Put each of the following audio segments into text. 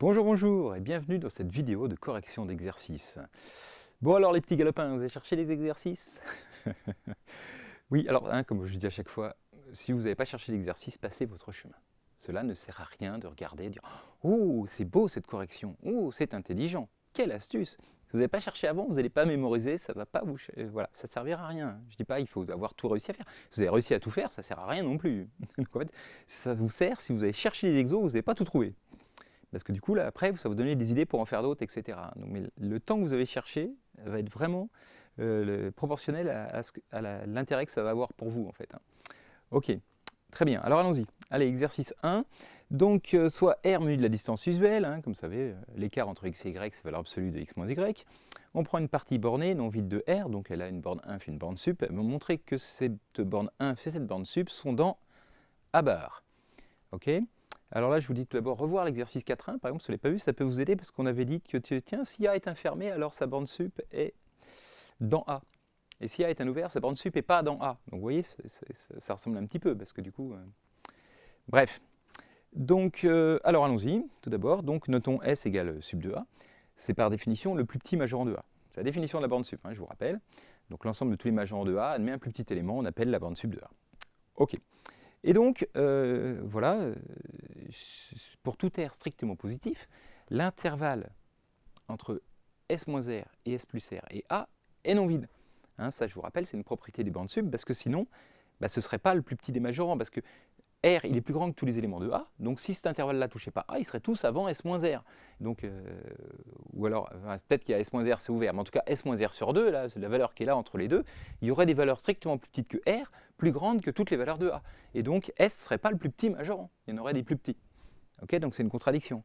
Bonjour, bonjour et bienvenue dans cette vidéo de correction d'exercices. Bon alors les petits galopins, vous avez cherché les exercices? Oui, alors comme je dis à chaque fois, si vous n'avez pas cherché l'exercice, passez votre chemin. Cela ne sert à rien de regarder, de dire « Oh, c'est beau cette correction, oh, c'est intelligent, quelle astuce !» Si vous n'avez pas cherché avant, vous n'allez pas mémoriser, ça va pas vous... voilà, ça ne servira à rien. Je ne dis pas il faut avoir tout réussi à faire. Si vous avez réussi à tout faire, ça ne sert à rien non plus. Donc en fait, ça vous sert si vous avez cherché les exos, vous n'avez pas tout trouvé. Parce que du coup, là, après, ça va vous donner des idées pour en faire d'autres, etc. Donc, mais le temps que vous avez cherché va être vraiment proportionnel à l'intérêt que ça va avoir pour vous, en fait. Ok, très bien. Alors, allons-y. Allez, exercice 1. Donc, soit R menu de la distance usuelle, comme vous savez, l'écart entre x et y, c'est valeur absolue de x moins y. On prend une partie bornée, non vide de R, donc elle a une borne inf, une borne sup. Elle va montrer que cette borne inf et cette borne sup sont dans A bar. Ok. Alors là, je vous dis tout d'abord, revoir l'exercice 4.1, par exemple, si vous ne l'avez pas vu, ça peut vous aider parce qu'on avait dit que, tiens, si A est un fermé, alors sa borne sup est dans A. Et si A est un ouvert, sa borne sup n'est pas dans A. Donc vous voyez, ça ressemble un petit peu, parce que du coup... Bref. Donc, alors allons-y, tout d'abord. Donc, notons S égale sup de A. C'est par définition le plus petit majorant de A. C'est la définition de la borne sup, je vous rappelle. Donc l'ensemble de tous les majorants de A admet un plus petit élément, on appelle la borne sup de A. OK. Et donc, voilà, pour tout R strictement positif, l'intervalle entre S-R et S plus R et A est non vide. Ça, je vous rappelle, c'est une propriété des bornes sub, parce que sinon, ce ne serait pas le plus petit des majorants, parce que R, il est plus grand que tous les éléments de A, donc si cet intervalle-là ne touchait pas A, ils seraient tous avant S-R. Donc, ou alors, peut-être qu'il y a S-R, c'est ouvert, mais en tout cas, S-R sur 2, là, c'est la valeur qui est là entre les deux, il y aurait des valeurs strictement plus petites que R, plus grandes que toutes les valeurs de A. Et donc, S ne serait pas le plus petit majorant, il y en aurait des plus petits. Okay, donc, c'est une contradiction.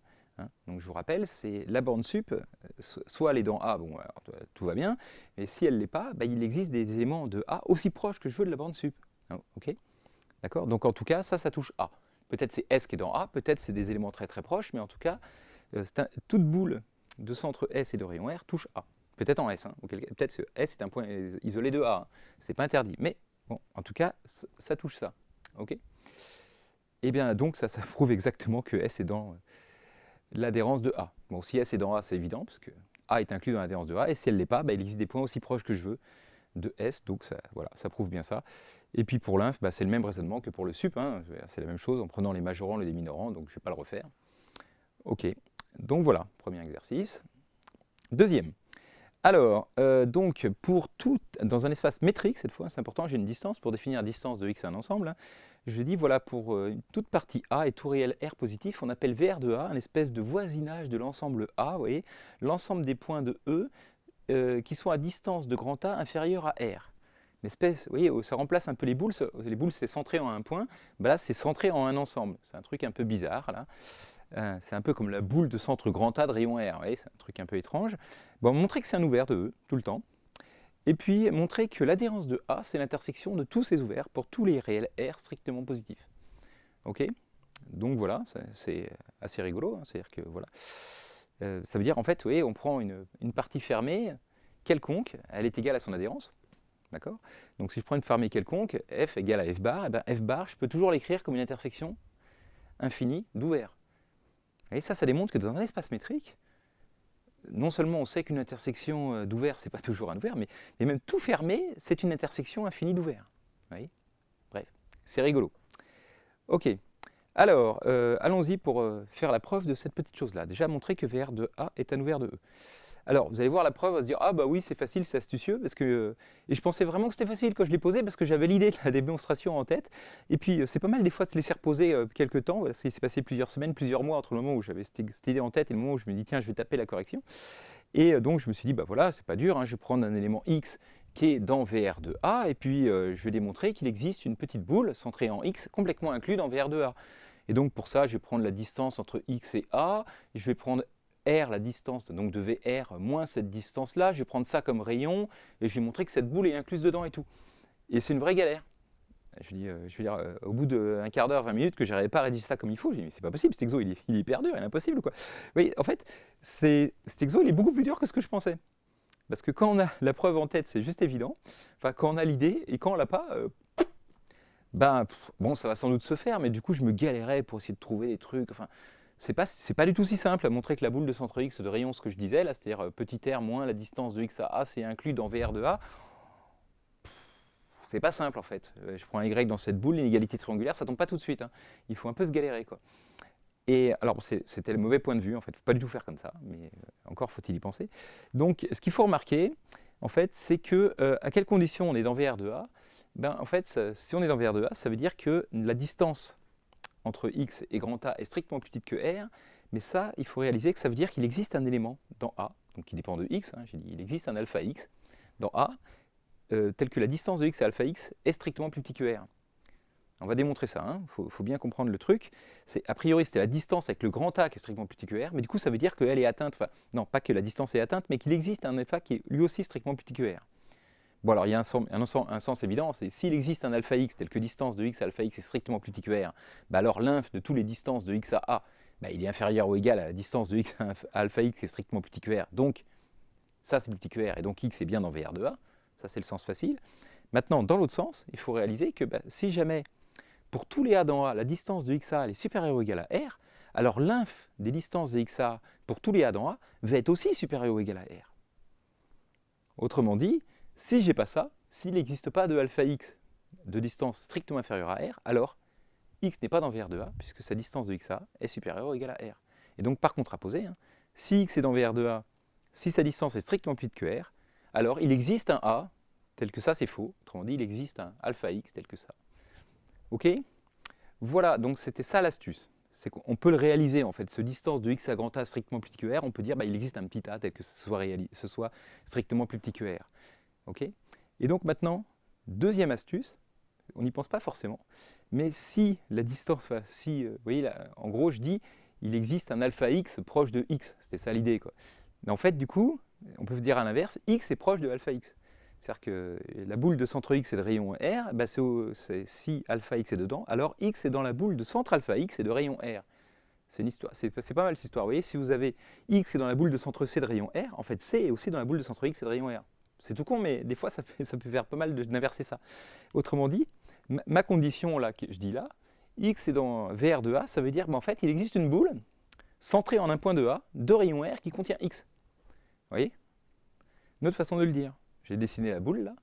Donc, je vous rappelle, c'est la borne sup, soit elle est dans A, bon, alors, tout va bien, mais si elle ne l'est pas, il existe des éléments de A aussi proches que je veux de la borne sup. Ok. D'accord. Donc en tout cas, ça touche A. Peut-être c'est S qui est dans A, peut-être c'est des éléments très très proches, mais en tout cas, toute boule de centre S et de rayon R touche A. Peut-être en S. Peut-être que S est un point isolé de A. C'est pas interdit. Mais bon, en tout cas, ça touche ça. Ok. Et bien donc ça prouve exactement que S est dans l'adhérence de A. Bon, si S est dans A, c'est évident, parce que A est inclus dans l'adhérence de A, et si elle ne l'est pas, il existe des points aussi proches que je veux de S, donc ça, voilà, ça prouve bien ça. Et puis pour l'inf, c'est le même raisonnement que pour le sup, c'est la même chose en prenant les majorants, les déminorants, donc je ne vais pas le refaire. Ok, donc voilà, premier exercice. Deuxième. Alors, donc pour tout, dans un espace métrique, cette fois, c'est important, j'ai une distance, pour définir la distance de X à un ensemble, je dis, voilà, pour toute partie A et tout réel R positif, on appelle VR de A un espèce de voisinage de l'ensemble A, vous voyez, l'ensemble des points de E qui sont à distance de grand A inférieure à R. L'espèce, vous voyez, ça remplace un peu les boules c'est centré en un point, là c'est centré en un ensemble. C'est un truc un peu bizarre là. C'est un peu comme la boule de centre grand A de rayon R, vous voyez, c'est un truc un peu étrange. Bon, montrer que c'est un ouvert de E, tout le temps. Et puis montrer que l'adhérence de A, c'est l'intersection de tous ces ouverts pour tous les réels R strictement positifs. Ok. Donc voilà, c'est assez rigolo, c'est-à-dire que voilà. Ça veut dire en fait, vous voyez, on prend une partie fermée quelconque, elle est égale à son adhérence. D'accord. Donc si je prends une fermée quelconque, F égale à F bar, et bien F bar, je peux toujours l'écrire comme une intersection infinie d'ouverts. Et ça démontre que dans un espace métrique, non seulement on sait qu'une intersection d'ouverts, c'est pas toujours un ouvert, mais même tout fermé, c'est une intersection infinie d'ouverts. Bref, c'est rigolo. Ok. Alors, allons-y pour faire la preuve de cette petite chose-là. Déjà, montrer que VR de A est un ouvert de E. Alors, vous allez voir la preuve, on va se dire « Ah bah oui, c'est facile, c'est astucieux », parce que... Et je pensais vraiment que c'était facile quand je l'ai posé, parce que j'avais l'idée de la démonstration en tête. Et puis, c'est pas mal des fois de se laisser reposer quelques temps, parce qu'il s'est passé plusieurs semaines, plusieurs mois entre le moment où j'avais cette idée en tête et le moment où je me dis « Tiens, je vais taper la correction ». Et donc, je me suis dit « Bah voilà, c'est pas dur, je vais prendre un élément X qui est dans VR de A, et puis je vais démontrer qu'il existe une petite boule centrée en X, complètement inclue dans VR de A. » Et donc, pour ça, je vais prendre la distance entre X et A, je vais prendre R, la distance donc de VR moins cette distance-là, je vais prendre ça comme rayon, et je vais montrer que cette boule est incluse dedans et tout. Et c'est une vraie galère. Je veux dire, au bout d'un quart d'heure, 20 minutes, que j'arrivais pas à rédiger ça comme il faut, j'ai dit, c'est pas possible, cet exo, il est hyper dur, il est impossible, quoi. Oui, en fait, cet exo, il est beaucoup plus dur que ce que je pensais. Parce que quand on a la preuve en tête, c'est juste évident. Enfin, quand on a l'idée, et quand on l'a pas, bon, ça va sans doute se faire, mais du coup, je me galérais pour essayer de trouver des trucs, enfin... c'est pas du tout si simple à montrer que la boule de centre X de rayon, ce que je disais là, c'est-à-dire petit r moins la distance de X à A, c'est inclus dans VR de A. C'est pas simple en fait. Je prends un Y dans cette boule, l'inégalité triangulaire, ça tombe pas tout de suite. Hein. Il faut un peu se galérer, quoi. Et alors, c'était le mauvais point de vue, en fait. Il ne faut pas du tout faire comme ça, mais encore faut-il y penser. Donc, ce qu'il faut remarquer, en fait, c'est que à quelles conditions on est dans VR de A, ben, en fait, si on est dans VR de A, ça veut dire que la distance entre X et grand A est strictement plus petite que R, mais ça, il faut réaliser que ça veut dire qu'il existe un élément dans A, donc qui dépend de X, hein, j'ai dit, il existe un alpha X dans A, tel que la distance de X et alpha X est strictement plus petit que R. On va démontrer ça, hein. Faut bien comprendre le truc. A priori, c'était la distance avec le grand A qui est strictement plus petit que R, mais du coup, ça veut dire qu'elle est atteinte, enfin, non, pas que la distance est atteinte, mais qu'il existe un alpha qui est lui aussi strictement plus petit que R. Bon, alors, il y a un sens évident, c'est s'il existe un alpha X tel que distance de X à alpha X est strictement plus petit que R, bah alors l'inf de toutes les distances de X à A, bah, il est inférieur ou égal à la distance de X à alpha X qui est strictement plus petit que R. Donc, ça, c'est plus petit que R, et donc X est bien dans VR de A. Ça, c'est le sens facile. Maintenant, dans l'autre sens, il faut réaliser que bah, si jamais pour tous les A dans A, la distance de XA est supérieure ou égale à R, alors l'inf des distances de XA pour tous les A dans A va être aussi supérieure ou égale à R. Autrement dit, si j'ai pas ça, s'il n'existe pas de alpha x de distance strictement inférieure à R, alors x n'est pas dans VR de A, puisque sa distance de XA est supérieure ou égale à R. Et donc par contraposé, hein, si x est dans VR de A, si sa distance est strictement plus petite que R, alors il existe un A tel que ça, c'est faux. Autrement dit, il existe un alpha x tel que ça. Ok? Voilà, donc c'était ça l'astuce. C'est qu'on peut le réaliser, en fait, ce distance de x à grand A strictement plus petit que R, on peut dire bah, il existe un petit a tel que ce soit strictement plus petit que R. Ok? Et donc maintenant, deuxième astuce, on n'y pense pas forcément, mais si la distance, enfin, si, vous voyez, là, en gros, je dis il existe un alpha x proche de x, c'était ça l'idée, quoi. Mais en fait, du coup, on peut dire à l'inverse, x est proche de alpha x. C'est-à-dire que la boule de centre X et de rayon R, bah si alpha X est dedans, alors X est dans la boule de centre alpha X et de rayon R. C'est une histoire, c'est pas mal cette histoire. Vous voyez, si vous avez X est dans la boule de centre C de rayon R, en fait C est aussi dans la boule de centre X et de rayon R. C'est tout con, mais des fois ça peut faire pas mal d'inverser ça. Autrement dit, ma condition là, que je dis là, X est dans VR de A, ça veut dire qu'en fait il existe une boule centrée en un point de A de rayon R qui contient X. Vous voyez? Une autre façon de le dire. J'ai dessiné la boule là.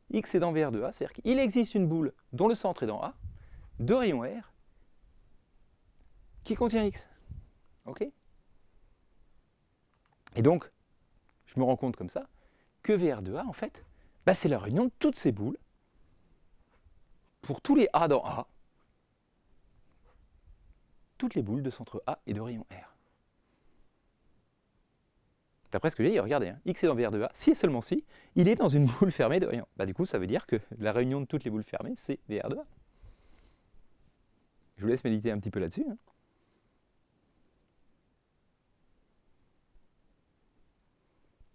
X est dans VR de A, c'est-à-dire qu'il existe une boule dont le centre est dans A, de rayon R, qui contient X. Ok? Et donc, je me rends compte comme ça que VR de A, en fait, bah, c'est la réunion de toutes ces boules pour tous les A dans A, toutes les boules de centre A et de rayon R. D'après ce que j'ai dit, regardez, hein, X est dans VR de A, si et seulement si, il est dans une boule fermée de rayon. Bah, du coup, ça veut dire que la réunion de toutes les boules fermées, c'est VR de A. Je vous laisse méditer un petit peu là-dessus. Hein.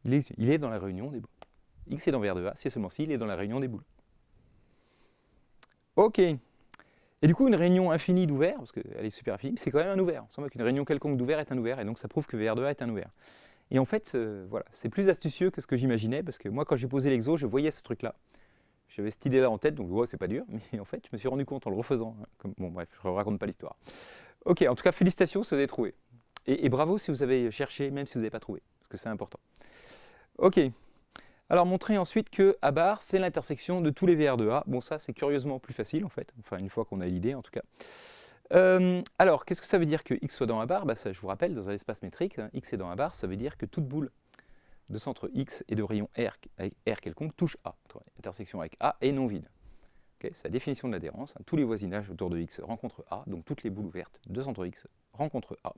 Il est dans la réunion des boules. X est dans VR de A, si et seulement si, il est dans la réunion des boules. Ok. Et du coup, une réunion infinie d'ouverts, parce qu'elle est super infinie, c'est quand même un ouvert. On sent qu'une réunion quelconque d'ouvert est un ouvert, et donc ça prouve que VR de A est un ouvert. Et en fait, voilà, c'est plus astucieux que ce que j'imaginais, parce que moi, quand j'ai posé l'exo, je voyais ce truc-là. J'avais cette idée-là en tête, donc ouais, c'est pas dur, mais en fait, je me suis rendu compte en le refaisant. Hein, bon, bref, je ne raconte pas l'histoire. Ok, en tout cas, félicitations si vous avez trouvé. Et bravo si vous avez cherché, même si vous n'avez pas trouvé, parce que c'est important. Ok. Alors, montrer ensuite que A bar, c'est l'intersection de tous les VR de A. Bon, ça, c'est curieusement plus facile, en fait. Enfin, une fois qu'on a l'idée, en tout cas. Alors, qu'est-ce que ça veut dire que X soit dans A bar? Bah, ça, je vous rappelle, dans un espace métrique, hein, X est dans A bar, ça veut dire que toute boule de centre X et de rayon R avec R quelconque touche A. Intersection avec A est non vide. Okay, c'est la définition de l'adhérence. Hein, tous les voisinages autour de X rencontrent A, donc toutes les boules ouvertes de centre X rencontrent A.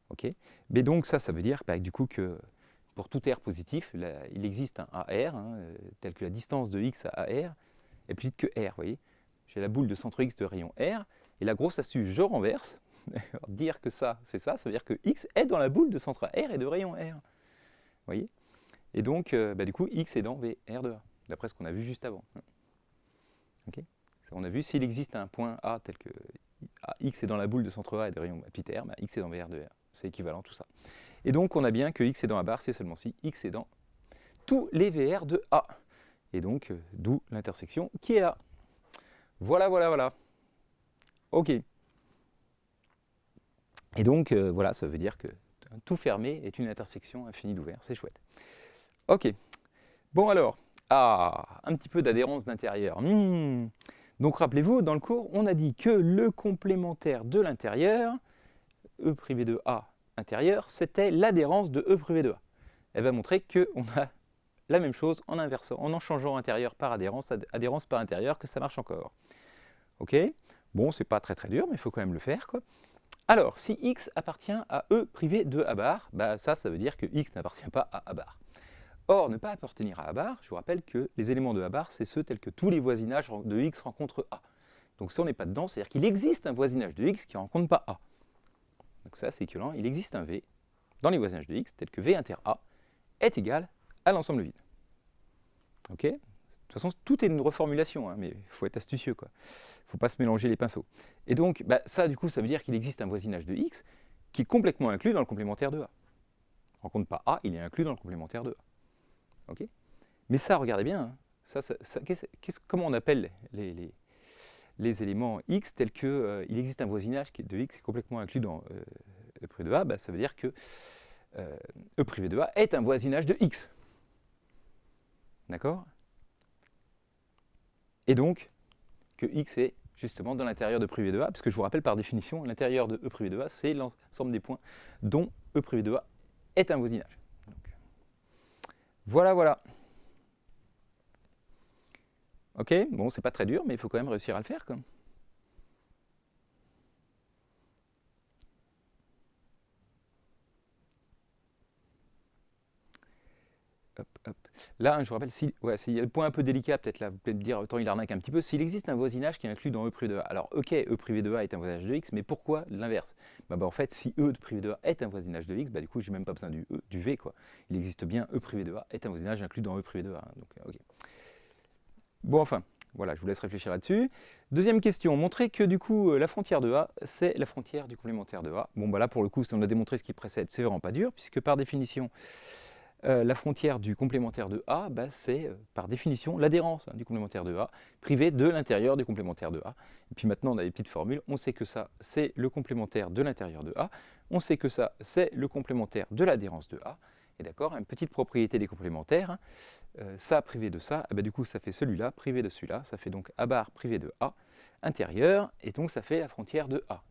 Okay, mais donc ça veut dire bah, du coup que pour tout R positif, il existe un AR, hein, tel que la distance de X à AR est plus petite que R. Vous voyez, j'ai la boule de centre X de rayon R, et la grosse astuce, je renverse. Dire que ça, c'est ça, ça veut dire que X est dans la boule de centre R et de rayon R. Vous voyez? Et donc, bah, du coup, X est dans VR de A, d'après ce qu'on a vu juste avant. Okay, on a vu s'il existe un point A tel que X est dans la boule de centre A et de rayon petit R, bah, X est dans VR de R. C'est équivalent tout ça. Et donc, on a bien que X est dans A bar, c'est seulement si X est dans tous les VR de A. Et donc, d'où l'intersection qui est là. Voilà, voilà, voilà. Ok. Et donc, voilà, ça veut dire que tout fermé est une intersection infinie d'ouvert. C'est chouette. Ok. Bon alors, un petit peu d'adhérence d'intérieur. Donc rappelez-vous, dans le cours, on a dit que le complémentaire de l'intérieur, E privé de A intérieur, c'était l'adhérence de E privé de A. Elle va montrer qu'on a la même chose en inversant, en changeant intérieur par adhérence, adhérence par intérieur, que ça marche encore. Ok? Bon, c'est pas très très dur, mais il faut quand même le faire, quoi. Alors, si X appartient à E privé de A bar, bah ça veut dire que X n'appartient pas à A bar. Or, ne pas appartenir à A bar, je vous rappelle que les éléments de A bar, c'est ceux tels que tous les voisinages de X rencontrent A. Donc si on n'est pas dedans, c'est-à-dire qu'il existe un voisinage de X qui ne rencontre pas A. Donc ça, c'est équivalent, il existe un V dans les voisinages de X, tel que V inter A est égal à l'ensemble vide. Ok? De toute façon, tout est une reformulation, hein, mais il faut être astucieux, quoi. Il ne faut pas se mélanger les pinceaux. Et donc, ça, du coup, ça veut dire qu'il existe un voisinage de X qui est complètement inclus dans le complémentaire de A. Il ne rencontre pas A, il est inclus dans le complémentaire de A. Okay, mais ça, regardez bien, hein, comment on appelle les éléments X tels qu'il existe un voisinage de X qui est complètement inclus dans E privé de A, ça veut dire que E privé de A est un voisinage de X. D'accord? Et donc, que X est justement dans l'intérieur de E privé de A, parce que je vous rappelle par définition, l'intérieur de E privé de A, c'est l'ensemble des points dont E privé de A est un voisinage. Donc, voilà, voilà. Ok, bon, c'est pas très dur, mais il faut quand même réussir à le faire, quoi. Hop, hop. Là, je vous rappelle, s'il y a le point un peu délicat, peut-être là, vous pouvez me dire, autant il arnaque un petit peu, s'il existe un voisinage qui est inclus dans E privé de A. Alors, ok, E privé de A est un voisinage de X, mais pourquoi l'inverse? En fait, si E de privé de A est un voisinage de X, du coup, j'ai même pas besoin du V, quoi. Il existe bien E privé de A est un voisinage inclus dans E privé de A. Donc, ok. Bon, enfin, voilà, je vous laisse réfléchir là-dessus. Deuxième question, montrer que du coup, la frontière de A, c'est la frontière du complémentaire de A. Bon, là, pour le coup, si on a démontré ce qui précède, c'est vraiment pas dur, puisque par définition, la frontière du complémentaire de A, c'est par définition l'adhérence du complémentaire de A, privée de l'intérieur du complémentaire de A. Et puis maintenant, on a des petites formules. On sait que ça, c'est le complémentaire de l'intérieur de A. On sait que ça, c'est le complémentaire de l'adhérence de A. Et d'accord, une petite propriété des complémentaires. Ça privé de ça, du coup, ça fait celui-là, privé de celui-là. Ça fait donc A bar privé de A, intérieur. Et donc, ça fait la frontière de A.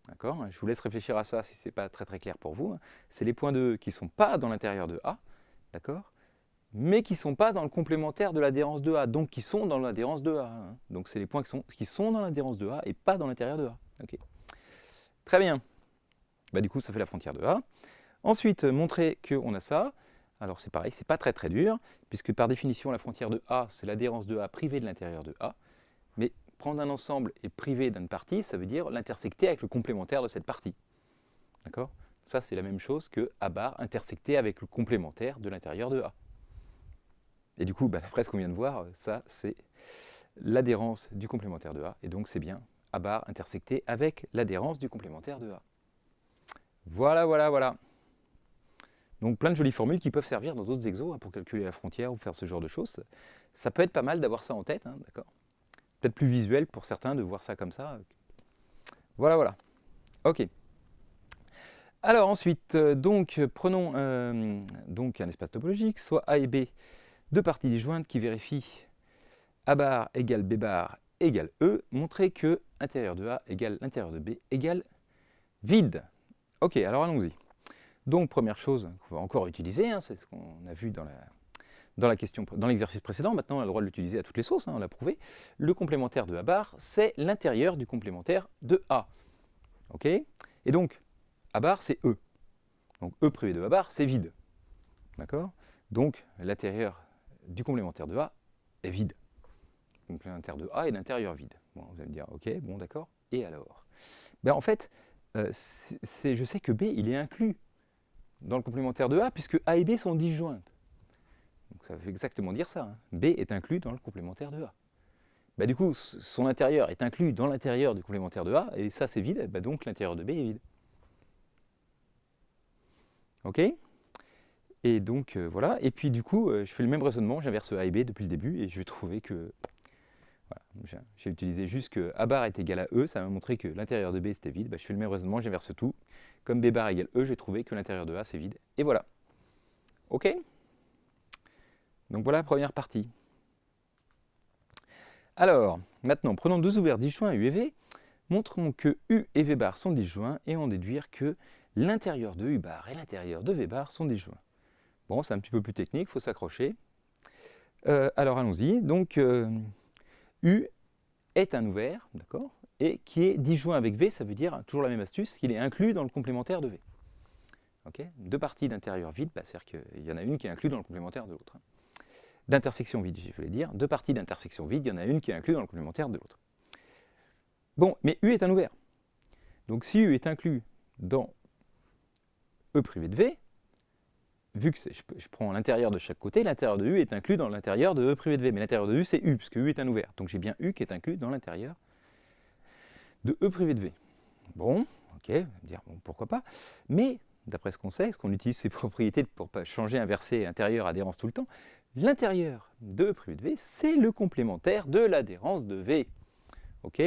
D'accord? Je vous laisse réfléchir à ça si ce n'est pas très très clair pour vous. C'est les points 2 qui ne sont pas dans l'intérieur de A, d'accord? Mais qui ne sont pas dans le complémentaire de l'adhérence de A, donc qui sont dans l'adhérence de A. Hein. Donc c'est les points qui sont dans l'adhérence de A et pas dans l'intérieur de A. Okay. Très bien. Du coup, ça fait la frontière de A. Ensuite, montrer qu'on a ça. Alors c'est pareil, c'est pas très très dur, puisque par définition, la frontière de A, c'est l'adhérence de A privée de l'intérieur de A. Mais prendre un ensemble et privé d'une partie, ça veut dire l'intersecter avec le complémentaire de cette partie. D'accord? Ça, c'est la même chose que A bar intersecté avec le complémentaire de l'intérieur de A. Et du coup, d'après ce qu'on vient de voir, ça, c'est l'adhérence du complémentaire de A. Et donc, c'est bien A bar intersecté avec l'adhérence du complémentaire de A. Voilà, voilà, voilà. Donc, plein de jolies formules qui peuvent servir dans d'autres exos pour calculer la frontière ou faire ce genre de choses. Ça peut être pas mal d'avoir ça en tête, hein, d'accord? Peut-être plus visuel pour certains de voir ça comme ça. Voilà, voilà. Ok. Alors ensuite, prenons donc un espace topologique, soit A et B, deux parties disjointes qui vérifient A bar égale B bar égale E, montrer que intérieur de A égale l'intérieur de B égale vide. Ok, alors allons-y. Donc première chose qu'on va encore utiliser, hein, c'est ce qu'on a vu dans l'exercice précédent, maintenant on a le droit de l'utiliser à toutes les sauces, hein, on l'a prouvé. Le complémentaire de A bar, c'est l'intérieur du complémentaire de A. Ok? Et donc, A bar, c'est E. Donc E privé de A bar, c'est vide. D'accord? Donc, l'intérieur du complémentaire de A est vide. Le complémentaire de A est l'intérieur vide. Bon, vous allez me dire, ok, bon, d'accord. Et alors? En fait, je sais que B, il est inclus dans le complémentaire de A, puisque A et B sont disjointes. Donc ça veut exactement dire ça. Hein. B est inclus dans le complémentaire de A. Du coup, son intérieur est inclus dans l'intérieur du complémentaire de A, et ça c'est vide, donc l'intérieur de B est vide. Ok? Et donc voilà, et puis du coup, je fais le même raisonnement, j'inverse A et B depuis le début, et je vais trouver que... Voilà. j'ai utilisé juste que A bar est égal à E, ça m'a montré que l'intérieur de B c'était vide. Je fais le même raisonnement, j'inverse tout. Comme B bar égale E, j'ai trouvé que l'intérieur de A c'est vide. Et voilà. OK? Donc voilà la première partie. Alors, maintenant, prenons deux ouverts disjoints U et V. Montrons que U et V bar sont disjoints et en déduire que l'intérieur de U bar et l'intérieur de V bar sont disjoints. Bon, c'est un petit peu plus technique, il faut s'accrocher. Alors allons-y. Donc, U est un ouvert, d'accord, et qui est disjoint avec V, ça veut dire, toujours la même astuce, qu'il est inclus dans le complémentaire de V. Okay, deux parties d'intérieur vide, c'est-à-dire qu'il y en a une qui est inclue dans le complémentaire de l'autre. D'intersection vide, je voulais dire. Deux parties d'intersection vide, il y en a une qui est inclue dans le complémentaire de l'autre. Bon, mais U est un ouvert. Donc si U est inclus dans E privé de V, vu que je prends l'intérieur de chaque côté, l'intérieur de U est inclus dans l'intérieur de E privé de V. Mais l'intérieur de U, c'est U, puisque U est un ouvert. Donc j'ai bien U qui est inclus dans l'intérieur de E privé de V. Bon, ok, on va me dire, bon, pourquoi pas. Mais, d'après ce qu'on sait, parce qu'on utilise ces propriétés pour ne pas changer, inverser intérieur, adhérence tout le temps, l'intérieur de E privé de V, c'est le complémentaire de l'adhérence de V. Ok?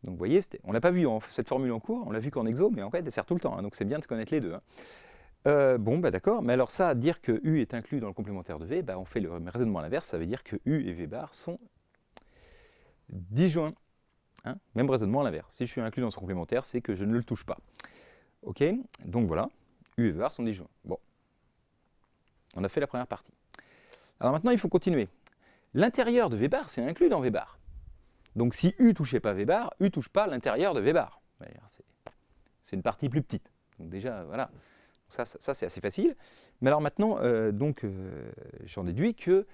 Donc vous voyez, on ne l'a pas vu cette formule en cours, on l'a vu qu'en exo, mais en fait elle sert tout le temps, hein, donc c'est bien de connaître les deux. Hein. Bon, d'accord, mais alors ça, dire que U est inclus dans le complémentaire de V, on fait le raisonnement à l'inverse, ça veut dire que U et V bar sont disjoints. Hein, même raisonnement à l'inverse. Si je suis inclus dans ce complémentaire, c'est que je ne le touche pas. Ok? Donc voilà, U et V bar sont disjoints. Bon, on a fait la première partie. Alors maintenant, il faut continuer. L'intérieur de V bar, c'est inclus dans V bar. Donc si U ne touchait pas V bar, U ne touche pas l'intérieur de V bar. C'est une partie plus petite. Donc déjà, voilà. Ça c'est assez facile. Mais alors maintenant, j'en déduis que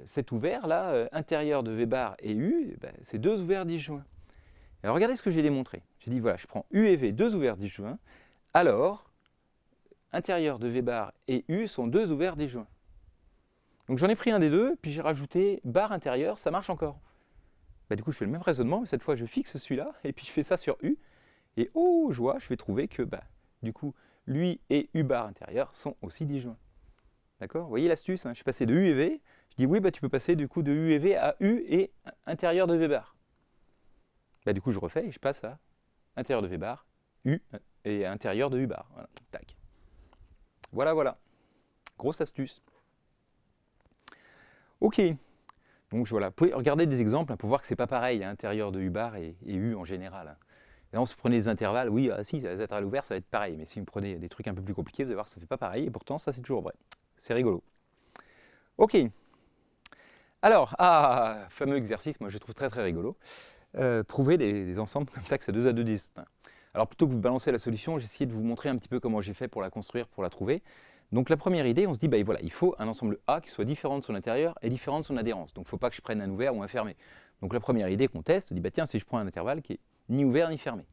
cet ouvert-là, intérieur de V bar et U, c'est deux ouverts disjoints. Alors regardez ce que j'ai démontré. J'ai dit, voilà, je prends U et V, deux ouverts disjoints. Alors, intérieur de V bar et U sont deux ouverts disjoints. Donc j'en ai pris un des deux, puis j'ai rajouté bar intérieur, ça marche encore. Du coup, je fais le même raisonnement, mais cette fois, je fixe celui-là, et puis je fais ça sur U. Et oh, joie, je vais trouver que, du coup, lui et U bar intérieur sont aussi disjoints. D'accord? Vous voyez l'astuce, hein, je suis passé de U et V. Je dis oui, tu peux passer du coup de U et V à U et intérieur de V bar. Du coup, je refais et je passe à intérieur de V bar, U et intérieur de U bar. Voilà, tac. Voilà. Grosse astuce. Ok. Donc voilà, vous pouvez regarder des exemples pour voir que ce n'est pas pareil à intérieur de U bar et U en général. Là, si vous prenez les intervalles, oui, si, les intervalles ouverts, ça va être pareil. Mais si vous prenez des trucs un peu plus compliqués, vous allez voir que ça ne fait pas pareil. Et pourtant, ça, c'est toujours vrai. C'est rigolo. Ok. Alors, fameux exercice, moi je trouve très rigolo. Prouver des ensembles comme ça que c'est 2 à 2 distincts. Alors plutôt que vous balancer la solution, j'ai essayé de vous montrer un petit peu comment j'ai fait pour la construire, pour la trouver. Donc la première idée, on se dit, voilà, il faut un ensemble A qui soit différent de son intérieur et différent de son adhérence. Donc il ne faut pas que je prenne un ouvert ou un fermé. Donc la première idée qu'on teste, on dit, tiens, si je prends un intervalle qui est ni ouvert ni fermé.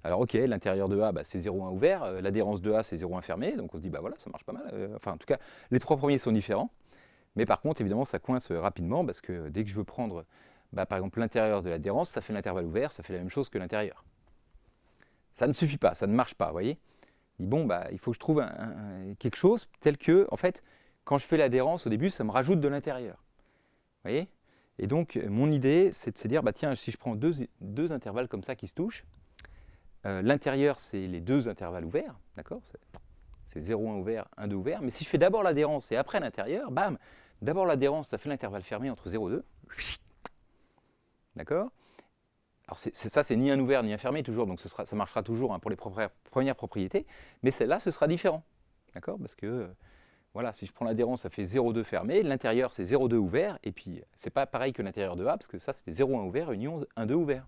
Alors ok, l'intérieur de A, c'est 0,1 ouvert, l'adhérence de A, c'est 0,1 fermé, donc on se dit, voilà, ça marche pas mal. Enfin, en tout cas, les trois premiers sont différents. Mais par contre, évidemment, ça coince rapidement parce que dès que je veux prendre, par exemple, l'intérieur de l'adhérence, ça fait l'intervalle ouvert, ça fait la même chose que l'intérieur. Ça ne suffit pas, ça ne marche pas, vous voyez. Je dis, il faut que je trouve quelque chose tel que, en fait, quand je fais l'adhérence au début, ça me rajoute de l'intérieur. Vous voyez? Et donc, mon idée, c'est de se dire, tiens, si je prends deux intervalles comme ça qui se touchent, l'intérieur, c'est les deux intervalles ouverts, d'accord? C'est 0,1 ouvert, 1,2 ouvert. Mais si je fais d'abord l'adhérence et après l'intérieur, d'abord l'adhérence, ça fait l'intervalle fermé entre 0 et 2. D'accord? Alors ça, c'est ni un ouvert ni un fermé toujours, donc ça marchera toujours pour les premières propriétés. Mais celle-là, ce sera différent. D'accord? Parce que, voilà, si je prends l'adhérence, ça fait 0,2 fermé. L'intérieur, c'est 0,2 ouvert. Et puis, c'est pas pareil que l'intérieur de A, parce que ça, c'était 0,1 ouvert, union 1,2 ouvert.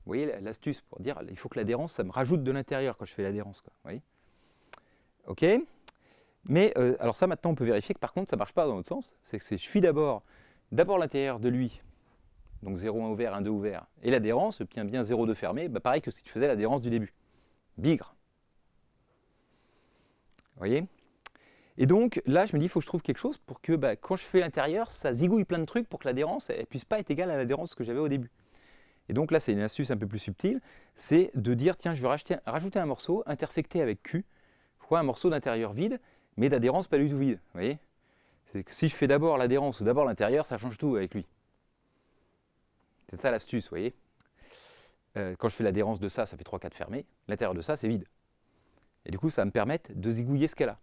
Vous voyez l'astuce pour dire, il faut que l'adhérence, ça me rajoute de l'intérieur quand je fais l'adhérence. Vous voyez? Ok? Mais alors ça, maintenant, on peut vérifier que par contre, ça ne marche pas dans l'autre sens. C'est que je suis d'abord l'intérieur de lui, donc 0,1 ouvert, 1,2 ouvert, et l'adhérence, bien 0,2 fermé, pareil que si tu faisais l'adhérence du début. Bigre. Vous voyez? Et donc, là, je me dis, il faut que je trouve quelque chose pour que, quand je fais l'intérieur, ça zigouille plein de trucs pour que l'adhérence ne puisse pas être égale à l'adhérence que j'avais au début. Et donc là, c'est une astuce un peu plus subtile, c'est de dire, tiens, je vais rajouter un morceau intersecté avec Q. Pourquoi un morceau d'intérieur vide, mais d'adhérence pas du tout vide, vous voyez? C'est que si je fais d'abord l'adhérence ou d'abord l'intérieur, ça change tout avec lui. C'est ça l'astuce, vous voyez. Quand je fais l'adhérence de ça, ça fait 3, 4 fermés. L'intérieur de ça, c'est vide. Et du coup, ça va me permettre de zigouiller ce cas-là.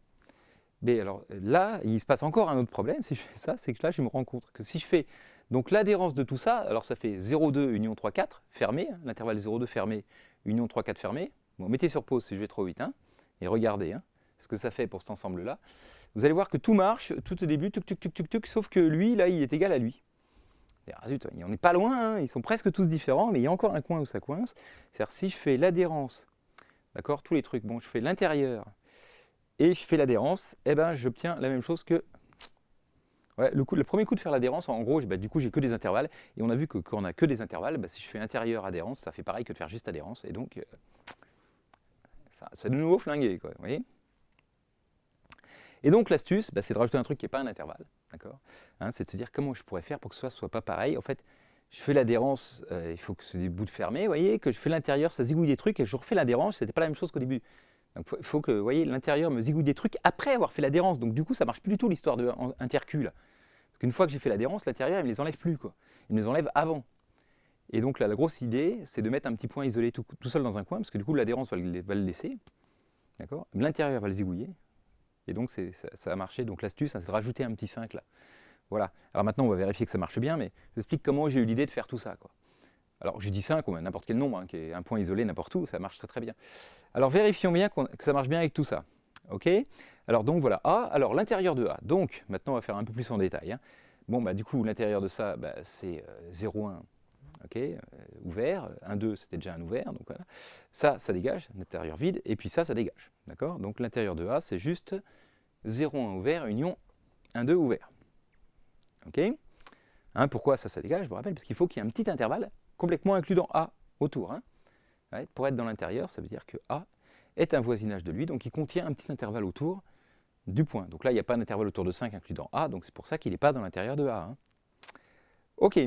Mais alors là, il se passe encore un autre problème si je fais ça, c'est que là, je me rends compte que si je fais donc l'adhérence de tout ça, alors ça fait 0,2 union 3, 4 fermé, hein, l'intervalle 0,2 fermé, union 3, 4 fermé. Bon, mettez sur pause si je vais trop vite, hein, et regardez ce que ça fait pour cet ensemble-là. Vous allez voir que tout marche, tout au début, tuc, tuc, tuc, tuc, tuc, sauf que lui, là, il est égal à lui. Ah, zut, on n'est pas loin, hein, ils sont presque tous différents, mais il y a encore un coin où ça coince. C'est-à-dire si je fais l'adhérence, d'accord, tous les trucs, bon, je fais l'intérieur et je fais l'adhérence, eh ben, j'obtiens la même chose que... Ouais, le premier coup de faire l'adhérence, en gros, du coup, j'ai que des intervalles, et on a vu que quand on n'a que des intervalles, si je fais intérieur adhérence, ça fait pareil que de faire juste adhérence, et donc, ça de nouveau flingué, quoi, vous voyez. Et donc l'astuce, c'est de rajouter un truc qui n'est pas un intervalle, d'accord, hein, c'est de se dire comment je pourrais faire pour que ce soit pas pareil. En fait, je fais l'adhérence, il faut que ce soit des bouts de fermés, vous voyez, que je fais l'intérieur, ça zigouille des trucs, et je refais l'adhérence, c'était pas la même chose qu'au début. Donc il faut que, vous voyez, l'intérieur me zigouille des trucs après avoir fait l'adhérence. Donc du coup, ça marche plus du tout l'histoire de intercule. Parce qu'une fois que j'ai fait l'adhérence, l'intérieur, il me les enlève plus, quoi. Il me les enlève avant. Et donc là, la grosse idée, c'est de mettre un petit point isolé tout seul dans un coin, parce que du coup, l'adhérence va le laisser, d'accord. L'intérieur va le zigouiller. Et donc, ça a marché. Donc, l'astuce, c'est de rajouter un petit 5 là. Voilà. Alors maintenant, on va vérifier que ça marche bien, mais je vous explique comment j'ai eu l'idée de faire tout ça, quoi. Alors, je dis 5 ou n'importe quel nombre, hein, qui est un point isolé n'importe où, ça marche très très bien. Alors, vérifions bien que ça marche bien avec tout ça. OK. Alors, donc voilà. A, alors l'intérieur de A. Donc, maintenant, on va faire un peu plus en détail, hein. Bon, du coup, l'intérieur de ça, c'est 0,1. OK, ouvert, 1, 2, c'était déjà un ouvert, donc voilà. Ça dégage, l'intérieur vide, et puis ça dégage, d'accord. Donc l'intérieur de A, c'est juste 0,1 ouvert, union 1, 2 ouvert. OK, hein, pourquoi ça dégage, je vous rappelle, parce qu'il faut qu'il y ait un petit intervalle complètement inclus dans A autour. Hein. Ouais, pour être dans l'intérieur, ça veut dire que A est un voisinage de lui, donc il contient un petit intervalle autour du point. Donc là, il n'y a pas d'intervalle autour de 5 inclus dans A, donc c'est pour ça qu'il n'est pas dans l'intérieur de A. Hein. OK.